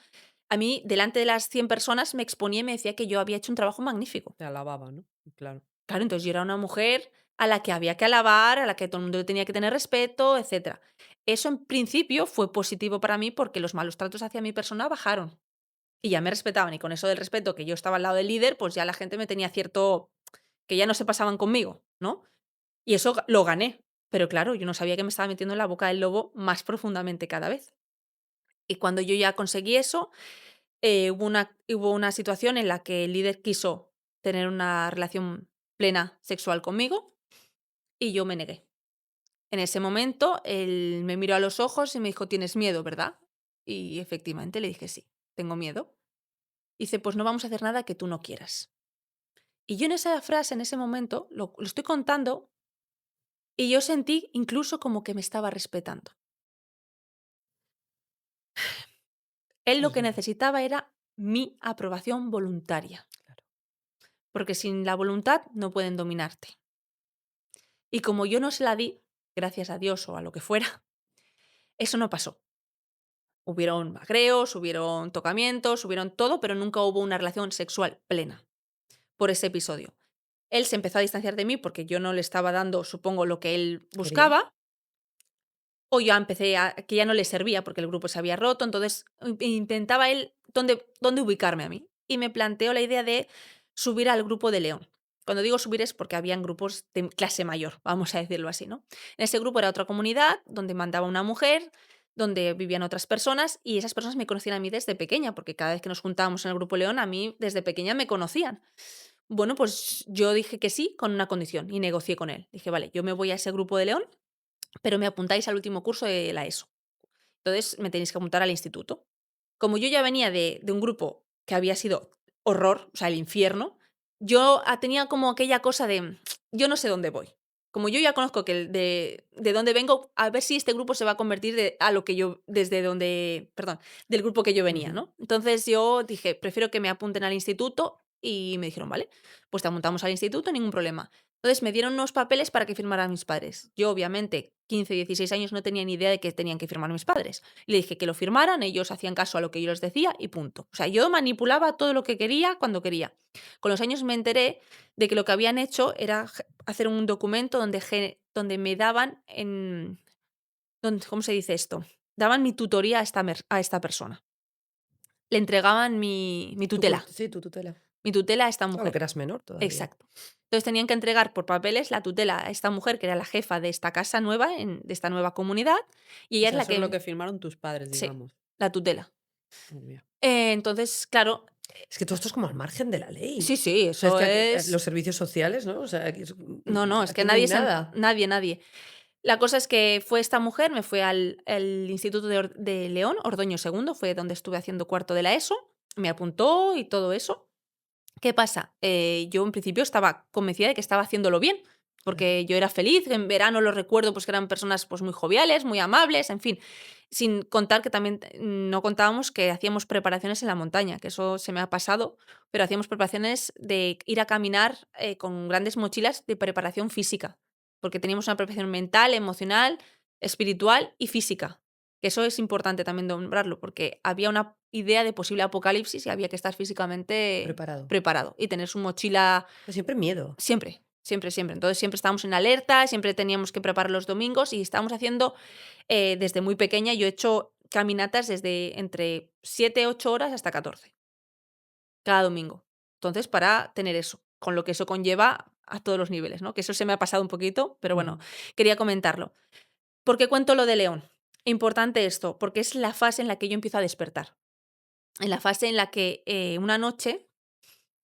a mí, delante de las 100 personas, me exponía y me decía que yo había hecho un trabajo magnífico. Te alababa, ¿no? Claro. Claro, entonces yo era una mujer a la que había que alabar, a la que todo el mundo le tenía que tener respeto, etcétera. Eso en principio fue positivo para mí porque los malos tratos hacia mi persona bajaron y ya me respetaban y con eso del respeto que yo estaba al lado del líder, pues ya la gente me tenía cierto que ya no se pasaban conmigo, ¿no? Y eso lo gané, pero claro, yo no sabía que me estaba metiendo en la boca del lobo más profundamente cada vez. Y cuando yo ya conseguí eso, hubo una situación en la que el líder quiso tener una relación plena sexual conmigo y yo me negué. En ese momento, él me miró a los ojos y me dijo: "Tienes miedo, ¿verdad?". Y efectivamente le dije: "Sí, tengo miedo". Dice: "Pues no vamos a hacer nada que tú no quieras". Y yo en esa frase, en ese momento, lo estoy contando y yo sentí incluso como que me estaba respetando. Él lo Es que verdad, necesitaba era mi aprobación voluntaria, claro. porque sin la voluntad no pueden dominarte. Y como yo no se la di, gracias a Dios o a lo que fuera, eso no pasó. Hubieron bagreos, hubieron tocamientos, hubieron todo, pero nunca hubo una relación sexual plena por ese episodio. Él se empezó a distanciar de mí porque yo no le estaba dando, supongo, lo que él Quería. buscaba, o ya empecé a que ya no le servía porque el grupo se había roto, entonces intentaba él dónde ubicarme a mí. Y me planteó la idea de subir al grupo de León. Cuando digo subir es porque habían grupos de clase mayor, vamos a decirlo así, ¿no? En ese grupo era otra comunidad donde mandaba una mujer, donde vivían otras personas y esas personas me conocían a mí desde pequeña, porque cada vez que nos juntábamos en el grupo León, a mí desde pequeña me conocían. Bueno, pues yo dije que sí con una condición y negocié con él. Dije, vale, yo me voy a ese grupo de León, pero me apuntáis al último curso de la ESO. Entonces me tenéis que apuntar al instituto. Como yo ya venía de un grupo que había sido horror, o sea, el infierno, yo tenía como aquella cosa de, yo no sé dónde voy. Como yo ya conozco que de dónde vengo, a ver si este grupo se va a convertir a lo que yo, desde donde, perdón, del grupo que yo venía, Ujú. ¿no? Entonces yo dije, prefiero que me apunten al instituto y me dijeron, vale, pues te apuntamos al instituto, ningún problema. Entonces me dieron unos papeles para que firmaran mis padres. Yo, obviamente, 15, 16 años, no tenía ni idea de que tenían que firmar mis padres. Y le dije que lo firmaran, ellos hacían caso a lo que yo les decía y punto. O sea, yo manipulaba todo lo que quería cuando quería. Con los años me enteré de que lo que habían hecho era hacer un documento donde me daban ¿cómo se dice esto? Daban mi tutoría a esta persona. Le entregaban mi tutela. Sí, tu tutela. Mi tutela a esta Claro, que mujer. eras menor todavía. Exacto. Entonces tenían que entregar por papeles la tutela a esta mujer, que era la jefa de esta casa nueva, de esta nueva comunidad, y O ella es sea, la eso es lo que... que firmaron tus padres, Sí, digamos. la tutela. Madre mía. Entonces, claro, Es que todo esto es como al margen de la ley. sí, sí, O sea, es eso que aquí, es... los servicios sociales, ¿no? O sea, No, no, es que aquí no hay nadie nada. nadie, nadie. La cosa es que fue esta mujer, me fue al Instituto de León, Ordoño segundo, fue donde estuve haciendo cuarto de la ESO, me apuntó y todo eso. ¿Qué pasa? Yo en principio estaba convencida de que estaba haciéndolo bien, Claro. porque yo era feliz, en verano lo recuerdo, pues que eran personas pues muy joviales, muy amables, en fin, sin contar que también no contábamos que hacíamos preparaciones en la montaña, que eso se me ha pasado, pero hacíamos preparaciones de ir a caminar con grandes mochilas de preparación física, porque teníamos una preparación mental, emocional, espiritual y física. Que eso es importante también nombrarlo, porque había una idea de posible apocalipsis y había que estar físicamente Preparado. preparado y tener su mochila Pero siempre miedo. siempre, siempre, siempre. Entonces siempre estábamos en alerta, siempre teníamos que preparar los domingos y estábamos haciendo desde muy pequeña. Yo he hecho caminatas desde entre 7 8 horas hasta 14 cada domingo. Entonces, para tener eso, con lo que eso conlleva a todos los niveles, ¿no? Que eso se me ha pasado un poquito, pero bueno, Ujú. quería comentarlo. ¿Por qué cuento lo de León? Importante esto, porque es la fase en la que yo empiezo a despertar. En la fase en la que una noche,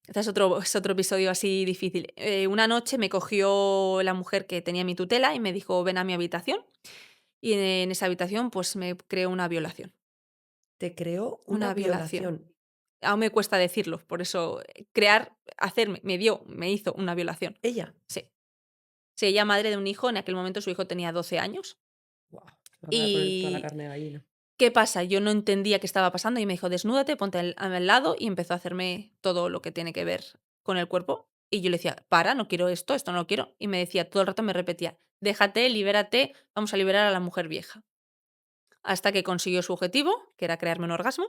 este es otro episodio así difícil. Una noche me cogió la mujer que tenía mi tutela y me dijo, ven a mi habitación. Y en esa habitación, pues me creó una violación. Te creó una Una violación. violación. Aún me cuesta decirlo, por eso me hizo una violación. Ella. Sí. Sí, ella madre de un hijo, en aquel momento su hijo tenía 12 años. Guau. Me acaba de poner toda la Y carne de gallina. ¿qué pasa? Yo no entendía qué estaba pasando y me dijo, desnúdate, ponte al lado y empezó a hacerme todo lo que tiene que ver con el cuerpo. Y yo le decía, para, no quiero esto no lo quiero. Y me decía, todo el rato me repetía, déjate, libérate, vamos a liberar a la mujer vieja. Hasta que consiguió su objetivo, que era crearme un orgasmo.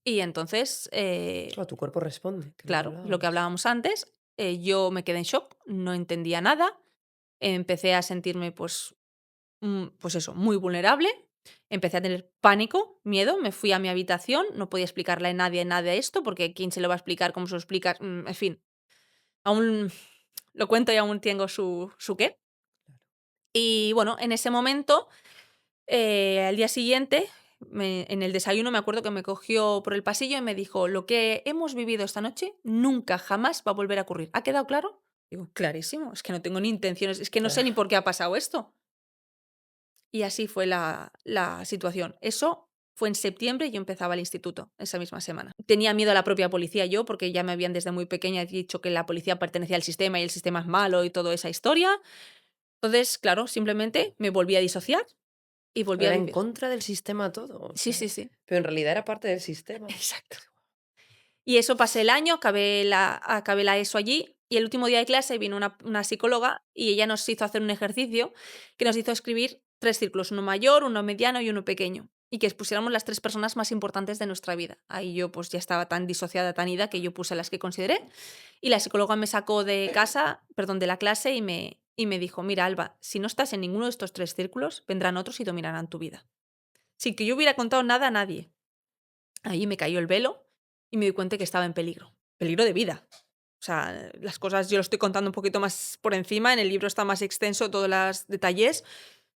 Y entonces, Claro, tu cuerpo responde, que es lo que claro, lo que hablábamos. hablábamos antes, yo me quedé en shock, no entendía nada, empecé a sentirme pues eso, muy vulnerable. Empecé a tener pánico, miedo, me fui a mi habitación, no podía explicarle a nadie nada de esto, porque ¿quién se lo va a explicar? ¿Cómo se lo explicas? En fin, aún lo cuento y aún tengo su qué. Y bueno, en ese momento, al día siguiente, en el desayuno me acuerdo que me cogió por el pasillo y me dijo, lo que hemos vivido esta noche nunca jamás va a volver a ocurrir. ¿Ha quedado claro? Digo, clarísimo, es que no tengo ni intenciones, es que no sé Claro. ni por qué ha pasado esto. Y así fue la situación. Eso fue en septiembre y yo empezaba el instituto esa misma semana. Tenía miedo a la propia policía yo, porque ya me habían desde muy pequeña dicho que la policía pertenecía al sistema y el sistema es malo y toda esa historia. Entonces, claro, simplemente me volví a disociar y volví a Era en vivir. contra del sistema todo, o Sí, sea, sí, sí. pero en realidad era parte del sistema. Exacto. Y eso pasé el año, acabé la ESO allí y el último día de clase vino una psicóloga y ella nos hizo hacer un ejercicio que nos hizo escribir 3 círculos, uno mayor, uno mediano y uno pequeño, y que expusiéramos las 3 personas más importantes de nuestra vida. Ahí yo pues ya estaba tan disociada, tan ida, que yo puse las que consideré y la psicóloga me sacó de la clase y me dijo: "Mira, Alba, si no estás en ninguno de estos 3 círculos, vendrán otros y dominarán tu vida". Sin que yo hubiera contado nada a nadie. Ahí me cayó el velo y me di cuenta que estaba en peligro, peligro de vida. O sea, las cosas yo lo estoy contando un poquito más por encima, en el libro está más extenso todos los detalles,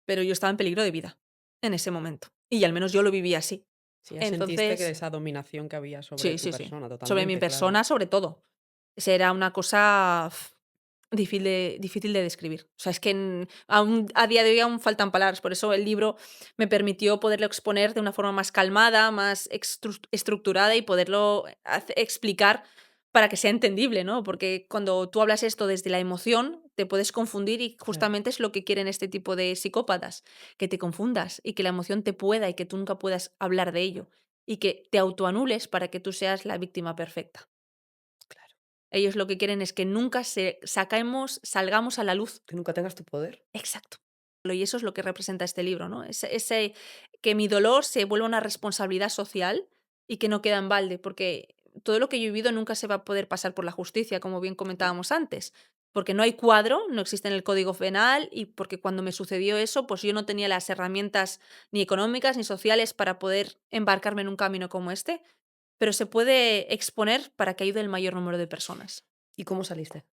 pero yo estaba en peligro de vida en ese momento. Y al menos yo lo viví así. Sí, ya sentiste que Entonces, esa dominación que había sobre sí, tu sí, sí. persona, Sobre mi totalmente, claro. persona, sobre todo. Era una cosa difícil de describir. O sea, es que aún, a día de hoy aún faltan palabras. Por eso el libro me permitió poderlo exponer de una forma más calmada, más estructurada y poderlo explicar para que sea entendible, ¿no? Porque cuando tú hablas esto desde la emoción, te puedes confundir y Claro. justamente es lo que quieren este tipo de psicópatas, que te confundas y que la emoción te pueda y que tú nunca puedas hablar de ello y que te autoanules para que tú seas la víctima perfecta. Claro. Ellos lo que quieren es que nunca salgamos a la luz. Que nunca tengas tu poder. Exacto. Y eso es lo que representa este libro, ¿no? Ese que mi dolor se vuelva una responsabilidad social y que no queda en balde, porque todo lo que yo he vivido nunca se va a poder pasar por la justicia, como bien comentábamos antes, porque no hay cuadro, no existe en el Código Penal y porque cuando me sucedió eso, pues yo no tenía las herramientas ni económicas ni sociales para poder embarcarme en un camino como este, pero se puede exponer para que ayude el mayor número de personas. ¿Y cómo saliste?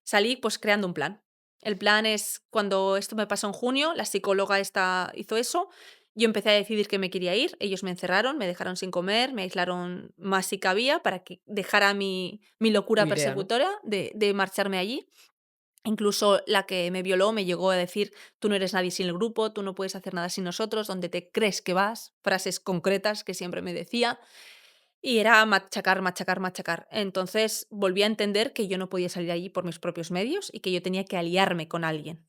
Salí, pues, creando un plan. El plan es cuando esto me pasó en junio, la psicóloga esta hizo eso, yo empecé a decidir que me quería ir, ellos me encerraron, me dejaron sin comer, me aislaron más si cabía para que dejara mi Tu locura idea, ¿no? persecutora de marcharme allí. Incluso la que me violó me llegó a decir: "Tú no eres nadie sin el grupo, tú no puedes hacer nada sin nosotros, ¿dónde te crees que vas?", frases concretas que siempre me decía. Y era machacar, machacar, machacar. Entonces, volví a entender que yo no podía salir de allí por mis propios medios y que yo tenía que aliarme con alguien.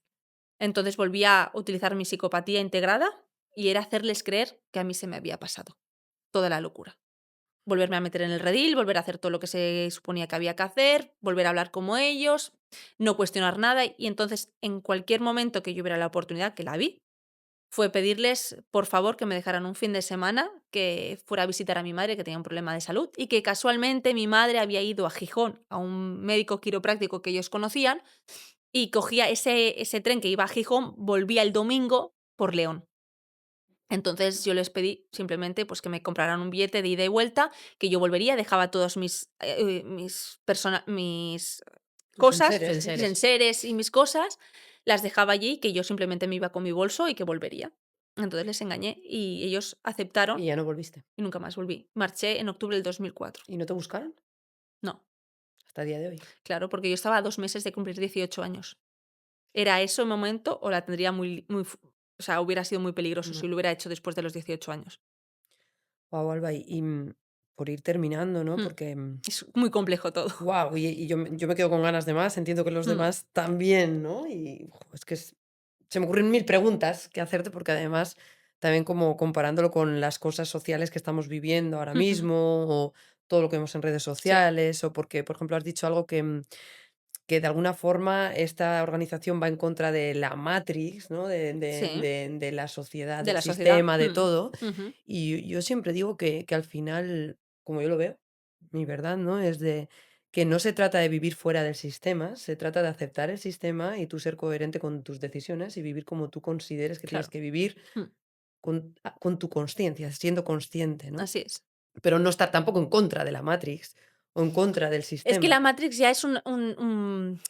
Entonces, volví a utilizar mi psicopatía integrada y era hacerles creer que a mí se me había pasado toda la locura. Volverme a meter en el redil, volver a hacer todo lo que se suponía que había que hacer, volver a hablar como ellos, no cuestionar nada y entonces, en cualquier momento que yo hubiera la oportunidad, que la vi, fue pedirles, por favor, que me dejaran un fin de semana, que fuera a visitar a mi madre, que tenía un problema de salud, y que casualmente mi madre había ido a Gijón, a un médico quiropráctico que ellos conocían, y cogía ese tren que iba a Gijón, volvía el domingo por León. Entonces yo les pedí simplemente pues, que me compraran un billete de ida y vuelta, que yo volvería, dejaba todos mis Tus cosas, enseres, sí. mis Enseres. enseres y mis cosas, las dejaba allí, que yo simplemente me iba con mi bolso y que volvería. Entonces les engañé y ellos Y aceptaron ya no volviste. y nunca más volví. Marché en octubre del 2004. ¿Y no te buscaron? No, Hasta el día de hoy. claro, porque yo estaba a 2 meses de cumplir 18 años. ¿Era eso el momento o la tendría o sea, hubiera sido muy peligroso No. si lo hubiera hecho después de los 18 años? Guau, Alba, por ir terminando, ¿no? Mm, Porque, es muy complejo todo. guau, y yo me quedo con ganas de más, entiendo que los Mm, demás también, ¿no? Y es que se me ocurren mil preguntas que hacerte, porque además también como comparándolo con las cosas sociales que estamos viviendo ahora ujú. mismo, o todo lo que vemos en redes Sí, sociales, o porque, por ejemplo, has dicho algo que de alguna forma esta organización va en contra de la matrix, ¿no? sí, De la sociedad, de del la sociedad. sistema, de todo. Ujú. Y yo siempre digo que al final, como yo lo veo, mi verdad, ¿no? Es de que no se trata de vivir fuera del sistema, se trata de aceptar el sistema y tú ser coherente con tus decisiones y vivir como tú consideres que tienes Claro. que vivir Mm, con tu consciencia, siendo consciente, ¿no? así es. Pero no estar tampoco en contra de la matrix o en contra del Es que sistema. la Matrix ya es un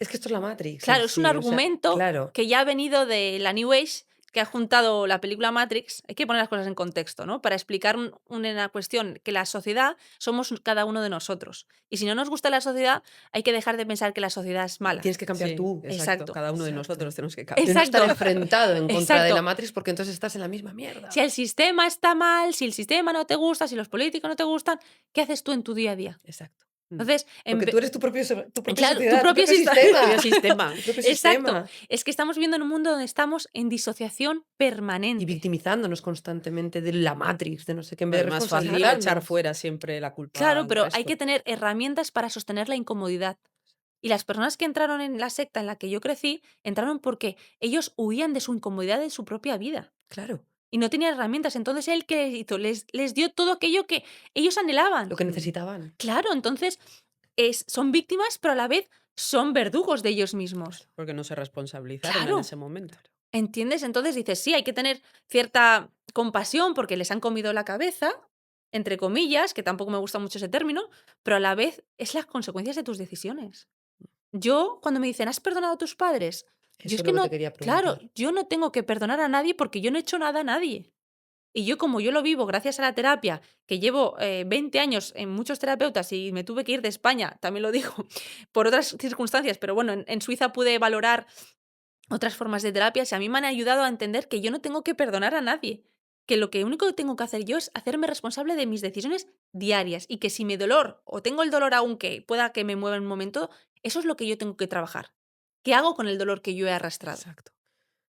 Es que esto es la Matrix en claro, es un sí, o sea, argumento claro, que ya ha venido de la New Age, que ha juntado la película Matrix. Hay que poner las cosas en contexto, ¿no? Para explicar una cuestión, que la sociedad somos cada uno de nosotros. Y si no nos gusta la sociedad, hay que dejar de pensar que la sociedad es y mala. tienes que cambiar Sí, tú. exacto. Exacto. Cada uno de Exacto. nosotros tenemos que De cambiar. no estar Exacto. enfrentado en contra de la Exacto. Matrix, porque entonces estás en la misma Si mierda. el sistema está mal, si el sistema no te gusta, si los políticos no te gustan, ¿qué haces tú en tu día a día? Exacto. Mm. Entonces, Porque tú eres tu propia claro, tu sociedad, tu propio propio sistema. Propio sistema, sistema. tu propio Exacto. sistema. Es que estamos viviendo en un mundo donde estamos en disociación Y permanente. victimizándonos constantemente de la Matrix, de no sé qué, en vez de Bueno, más fácil Claro. echar responsabilizarnos. fuera siempre la culpa Claro, al pero hay que resto. tener herramientas para sostener la incomodidad. Y las personas que entraron en la secta en la que yo crecí, entraron porque ellos huían de su incomodidad de su propia vida Claro, y no tenían herramientas. Entonces, él, ¿qué hizo? Les dio todo aquello que ellos lo anhelaban. que Mm. necesitaban. Claro, entonces son víctimas, pero a la vez son verdugos de ellos mismos. Claro, Porque no se responsabilizaron en Claro. ese momento. claro. ¿Entiendes? Entonces dices, sí, hay que tener cierta compasión porque les han comido la cabeza, entre comillas, que tampoco me gusta mucho ese término, pero a la vez es las consecuencias de tus decisiones. Yo, cuando me dicen, ¿has perdonado a tus padres? Yo Eso es es que lo que te no, quería claro, preguntar. yo no tengo que perdonar a nadie porque yo no he hecho nada a nadie. Y yo, como yo lo vivo gracias a la terapia, que llevo 20 años en muchos terapeutas y me tuve que ir de España, también lo digo, por otras circunstancias, pero bueno, en Suiza pude valorar otras formas de terapias y a mí me han ayudado a entender que yo no tengo que perdonar a nadie, que lo que único que tengo que hacer yo es hacerme responsable de mis decisiones diarias y que si mi dolor o tengo el dolor aún que pueda que me mueva en un momento, eso es lo que yo tengo que trabajar. ¿Qué hago con el dolor que yo he arrastrado? Exacto.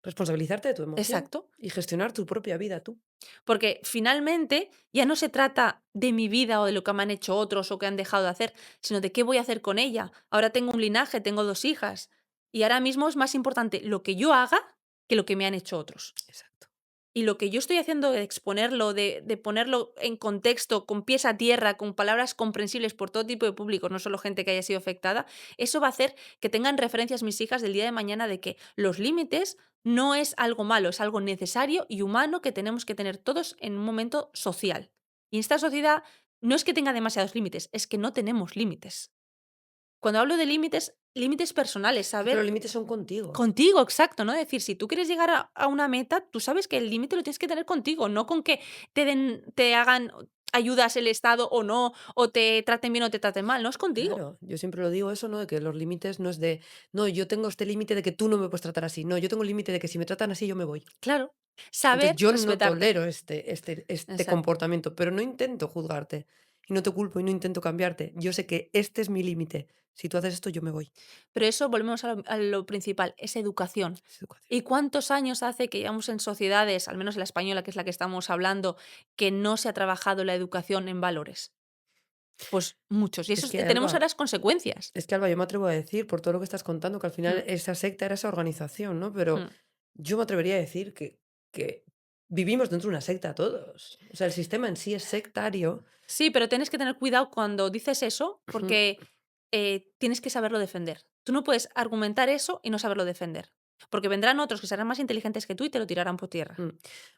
Responsabilizarte de tu emoción Exacto. y gestionar tu propia vida tú. Porque finalmente ya no se trata de mi vida o de lo que me han hecho otros o que han dejado de hacer, sino de qué voy a hacer con ella. Ahora tengo un linaje, tengo 2 hijas y ahora mismo es más importante lo que yo haga que lo que me han hecho otros. Exacto. Y lo que yo estoy haciendo de exponerlo, de ponerlo en contexto, con pies a tierra, con palabras comprensibles por todo tipo de públicos, no solo gente que haya sido afectada, eso va a hacer que tengan referencias mis hijas del día de mañana de que los límites no es algo malo, es algo necesario y humano que tenemos que tener todos en un momento social. Y esta sociedad no es que tenga demasiados límites, es que no tenemos límites. Cuando hablo de límites, límites personales, Es que los saber límites son contigo. contigo, exacto, ¿no? Decir, si tú quieres llegar a una meta, tú sabes que el límite lo tienes que tener contigo, no con que te hagan ayudas el Estado o no, o te traten bien o te traten mal, no es contigo. Claro, yo siempre lo digo eso, ¿no? De que los límites no es de, no, yo tengo este límite de que tú no me puedes tratar así. No, yo tengo el límite de que si me tratan así, yo me voy. Claro, Entonces, saber yo no respetarte. tolero este Exacto. comportamiento, pero no intento juzgarte. Y no te culpo y no intento cambiarte. Yo sé que este es mi límite. Si tú haces esto, yo me voy. Pero eso volvemos a lo principal, es educación. Es educación. ¿Y cuántos años hace que llevamos en sociedades, al menos la española, que es la que estamos hablando, que no se ha trabajado la educación en valores? Pues muchos. Y eso Es que, tenemos ahora Alba, las consecuencias. es que, Alba, yo me atrevo a decir, por todo lo que estás contando, que al final Mm, esa secta era esa organización, ¿no? Pero mm. yo me atrevería a decir que vivimos dentro de una secta todos. O sea, el sistema en sí es sectario. Sí, pero tienes que tener cuidado cuando dices eso, porque tienes que saberlo defender. Tú no puedes argumentar eso y no saberlo defender, porque vendrán otros que serán más inteligentes que tú y te lo tirarán por tierra. Mm.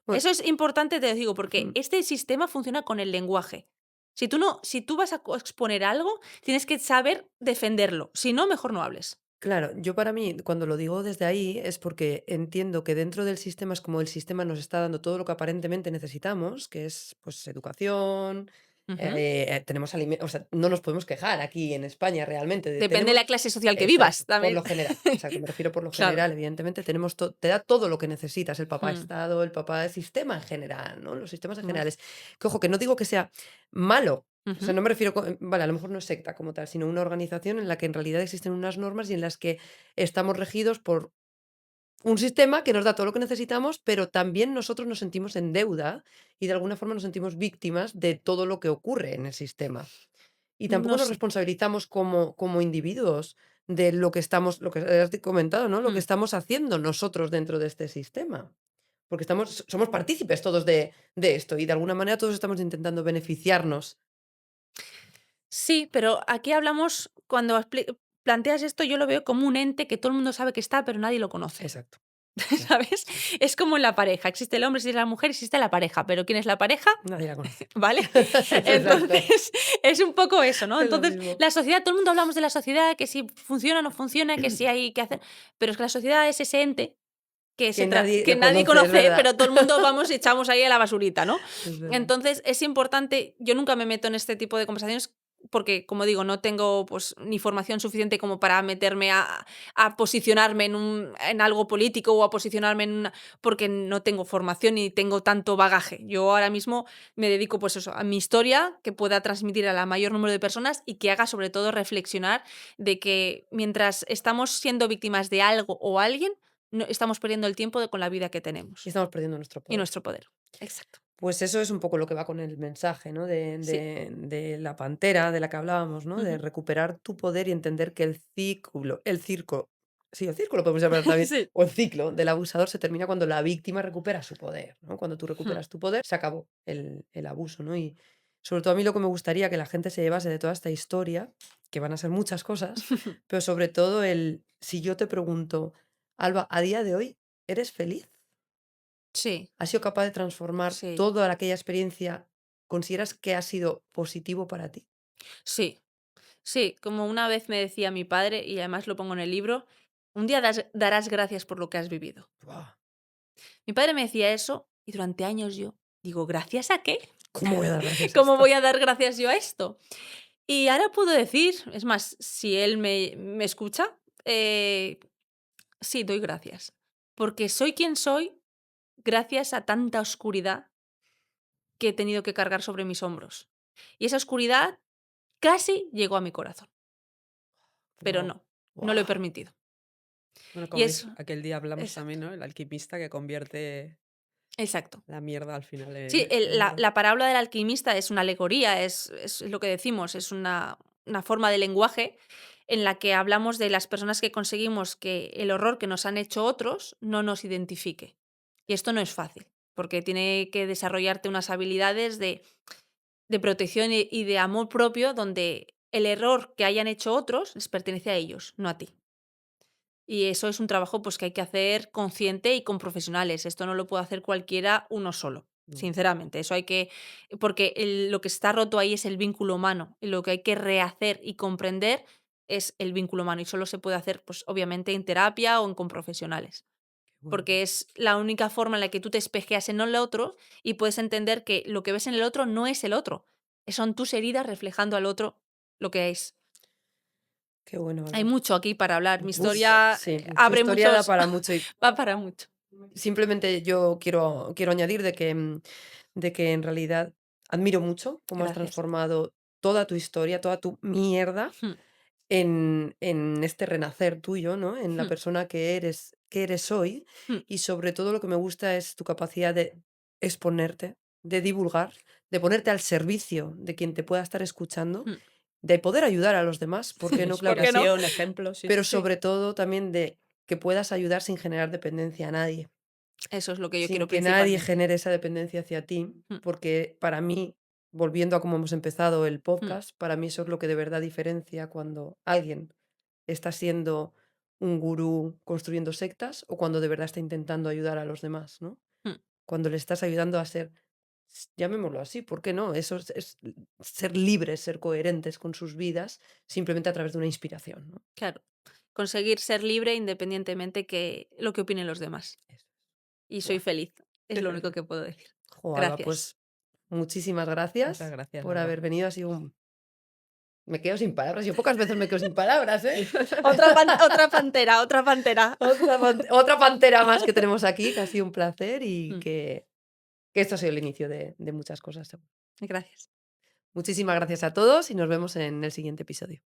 Bueno, Eso es importante, te digo, porque mm, este sistema funciona con el lenguaje. Si tú vas a exponer algo, tienes que saber defenderlo. Si no, mejor no hables. claro, yo para mí, cuando lo digo desde ahí, es porque entiendo que dentro del sistema es como el sistema nos está dando todo lo que aparentemente necesitamos, que es pues educación, Ujú. tenemos alimentos, o sea, no nos podemos quejar aquí en España realmente. Depende de Tenemos, la clase social que vivas exacto, por también. lo general, exacto, me refiero por lo Claro. general, evidentemente tenemos te da todo lo que necesitas, el papá Mm, Estado, el papá sistema en general, ¿no? Los sistemas en mm, generales. Que ojo, que no digo que sea malo. O sea, ujú. no me refiero, vale, a lo mejor no es secta como tal, sino una organización en la que en realidad existen unas normas y en las que estamos regidos por un sistema que nos da todo lo que necesitamos, pero también nosotros nos sentimos en deuda y de alguna forma nos sentimos víctimas de todo lo que ocurre en el sistema. Y tampoco No nos sé. responsabilizamos como individuos de lo que estamos, lo que has comentado, ¿no? Lo que Mm. estamos haciendo nosotros dentro de este sistema. Porque somos partícipes todos de esto y de alguna manera todos estamos intentando beneficiarnos. Sí, pero aquí hablamos, cuando planteas esto, yo lo veo como un ente que todo el mundo sabe que está, pero nadie lo conoce. Exacto. ¿Sabes? Sí. Es como en la pareja. Existe el hombre, existe la mujer, existe la pareja. Pero ¿quién es la pareja? Nadie la conoce. ¿Vale? Exacto. Entonces, es un poco eso, ¿no? Es lo Entonces, mismo. la sociedad, todo el mundo hablamos de la sociedad, que si funciona o no funciona, que si hay que hacer. Pero es que la sociedad es ese ente Que nadie que lo nadie conoce, es conoce, verdad. pero todo el mundo vamos y echamos ahí a la basurita, ¿no? Es verdad. Entonces, es importante, yo nunca me meto en este tipo de conversaciones porque, como digo, no tengo pues ni formación suficiente como para meterme a posicionarme en algo político o a posicionarme porque no tengo formación ni tengo tanto bagaje. Yo ahora mismo me dedico pues eso, a mi historia que pueda transmitir a la mayor número de personas y que haga sobre todo reflexionar de que mientras estamos siendo víctimas de algo o alguien, no, estamos perdiendo el tiempo con la vida que Y tenemos estamos perdiendo nuestro y poder. nuestro poder. Exacto. Pues eso es un poco lo que va con el mensaje, ¿no? De, Sí. de la pantera de la que hablábamos, ¿no? De Ujú. recuperar tu poder y entender que el circo, sí, el círculo podemos llamar también, Sí. o el ciclo del abusador se termina cuando la víctima recupera su poder, ¿no? Cuando tú Mm. recuperas tu poder, se acabó el abuso, ¿no? Y sobre todo a mí lo que me gustaría que la gente se llevase de toda esta historia, que van a ser muchas cosas, pero sobre todo si yo te pregunto, Alba, a día de hoy, ¿eres feliz? Sí, ¿Has sido capaz de transformar sí, toda aquella experiencia? ¿Consideras que ha sido positivo para ti? sí, sí. Como una vez me decía mi padre, y además lo pongo en el libro, un día darás gracias por lo que has vivido. Guau, Mi padre me decía eso y durante años yo digo, ¿gracias a qué? ¿cómo voy a dar gracias a ¿Cómo esto? voy a dar gracias yo a esto? Y ahora puedo decir, es más, si él me escucha, sí, doy gracias. Porque soy quien soy gracias a tanta oscuridad que he tenido que cargar sobre mis hombros. Y esa oscuridad casi llegó a mi corazón, pero Wow. no, no lo he Wow. permitido. Bueno, Y como eso, aquel día hablamos también, exacto, ¿no? El alquimista que convierte exacto. la mierda al final Sí, en la, oro. la parábola del alquimista es una alegoría, es lo que decimos, es una forma de lenguaje en la que hablamos de las personas que conseguimos que el horror que nos han hecho otros no nos identifique. Y esto no es fácil, porque tiene que desarrollarte unas habilidades de protección y de amor propio donde el error que hayan hecho otros les pertenece a ellos, no a ti. Y eso es un trabajo, pues, que hay que hacer consciente y con profesionales. Esto no lo puede hacer cualquiera uno solo, No, sinceramente. Eso hay que porque lo que está roto ahí es el vínculo humano, y lo que hay que rehacer y comprender es el vínculo humano, y solo se puede hacer, pues, obviamente en terapia o con profesionales, qué bueno. porque es la única forma en la que tú te espejeas en el otro y puedes entender que lo que ves en el otro no es el otro, son tus heridas reflejando al otro lo que es. Qué bueno, Hay Alba. mucho aquí para hablar. Mi Uf, historia, sí, tu abre historia da muchos para mucho y va para mucho. simplemente yo quiero añadir de que en realidad admiro mucho cómo has Gracias. transformado toda tu historia, toda tu mierda Mm, en este renacer tuyo, ¿no? En la mm, persona que eres hoy. mm, Y sobre todo lo que me gusta es tu capacidad de exponerte, de divulgar, de ponerte al servicio de quien te pueda estar escuchando, mm. de poder ayudar a los demás, ¿por qué no? ¿Por Claro que qué no? sí, Inspiración, ejemplo, sí, pero sí, sí. Sí, sobre todo también de que puedas ayudar sin generar dependencia a nadie, eso es lo que yo sin quiero que nadie principalmente. genere esa dependencia hacia ti, Mm, porque para mí, volviendo a cómo hemos empezado el mm, podcast, para mí eso es lo que de verdad diferencia cuando alguien está siendo un gurú construyendo sectas o cuando de verdad está intentando ayudar a los demás, ¿no? mm. Cuando le estás ayudando a ser, llamémoslo así, ¿por qué no? Eso es ser libres, ser coherentes con sus vidas simplemente a través de una inspiración, ¿no? Claro. Conseguir ser libre independientemente que lo que opinen los demás. Eso es. Y soy Buah. feliz, es lo único que puedo decir. Jo, Alba, Gracias. pues muchísimas Muchas gracias gracias, por Alba. haber venido. Ha sido un... Me quedo sin palabras. Yo pocas veces me quedo sin palabras, ¿eh? Otra pantera, otra pantera. Otra pantera más que tenemos aquí, que ha sido un placer y Mm, que esto ha sido el inicio de muchas cosas, seguro. gracias. Muchísimas gracias a todos y nos vemos en el siguiente episodio.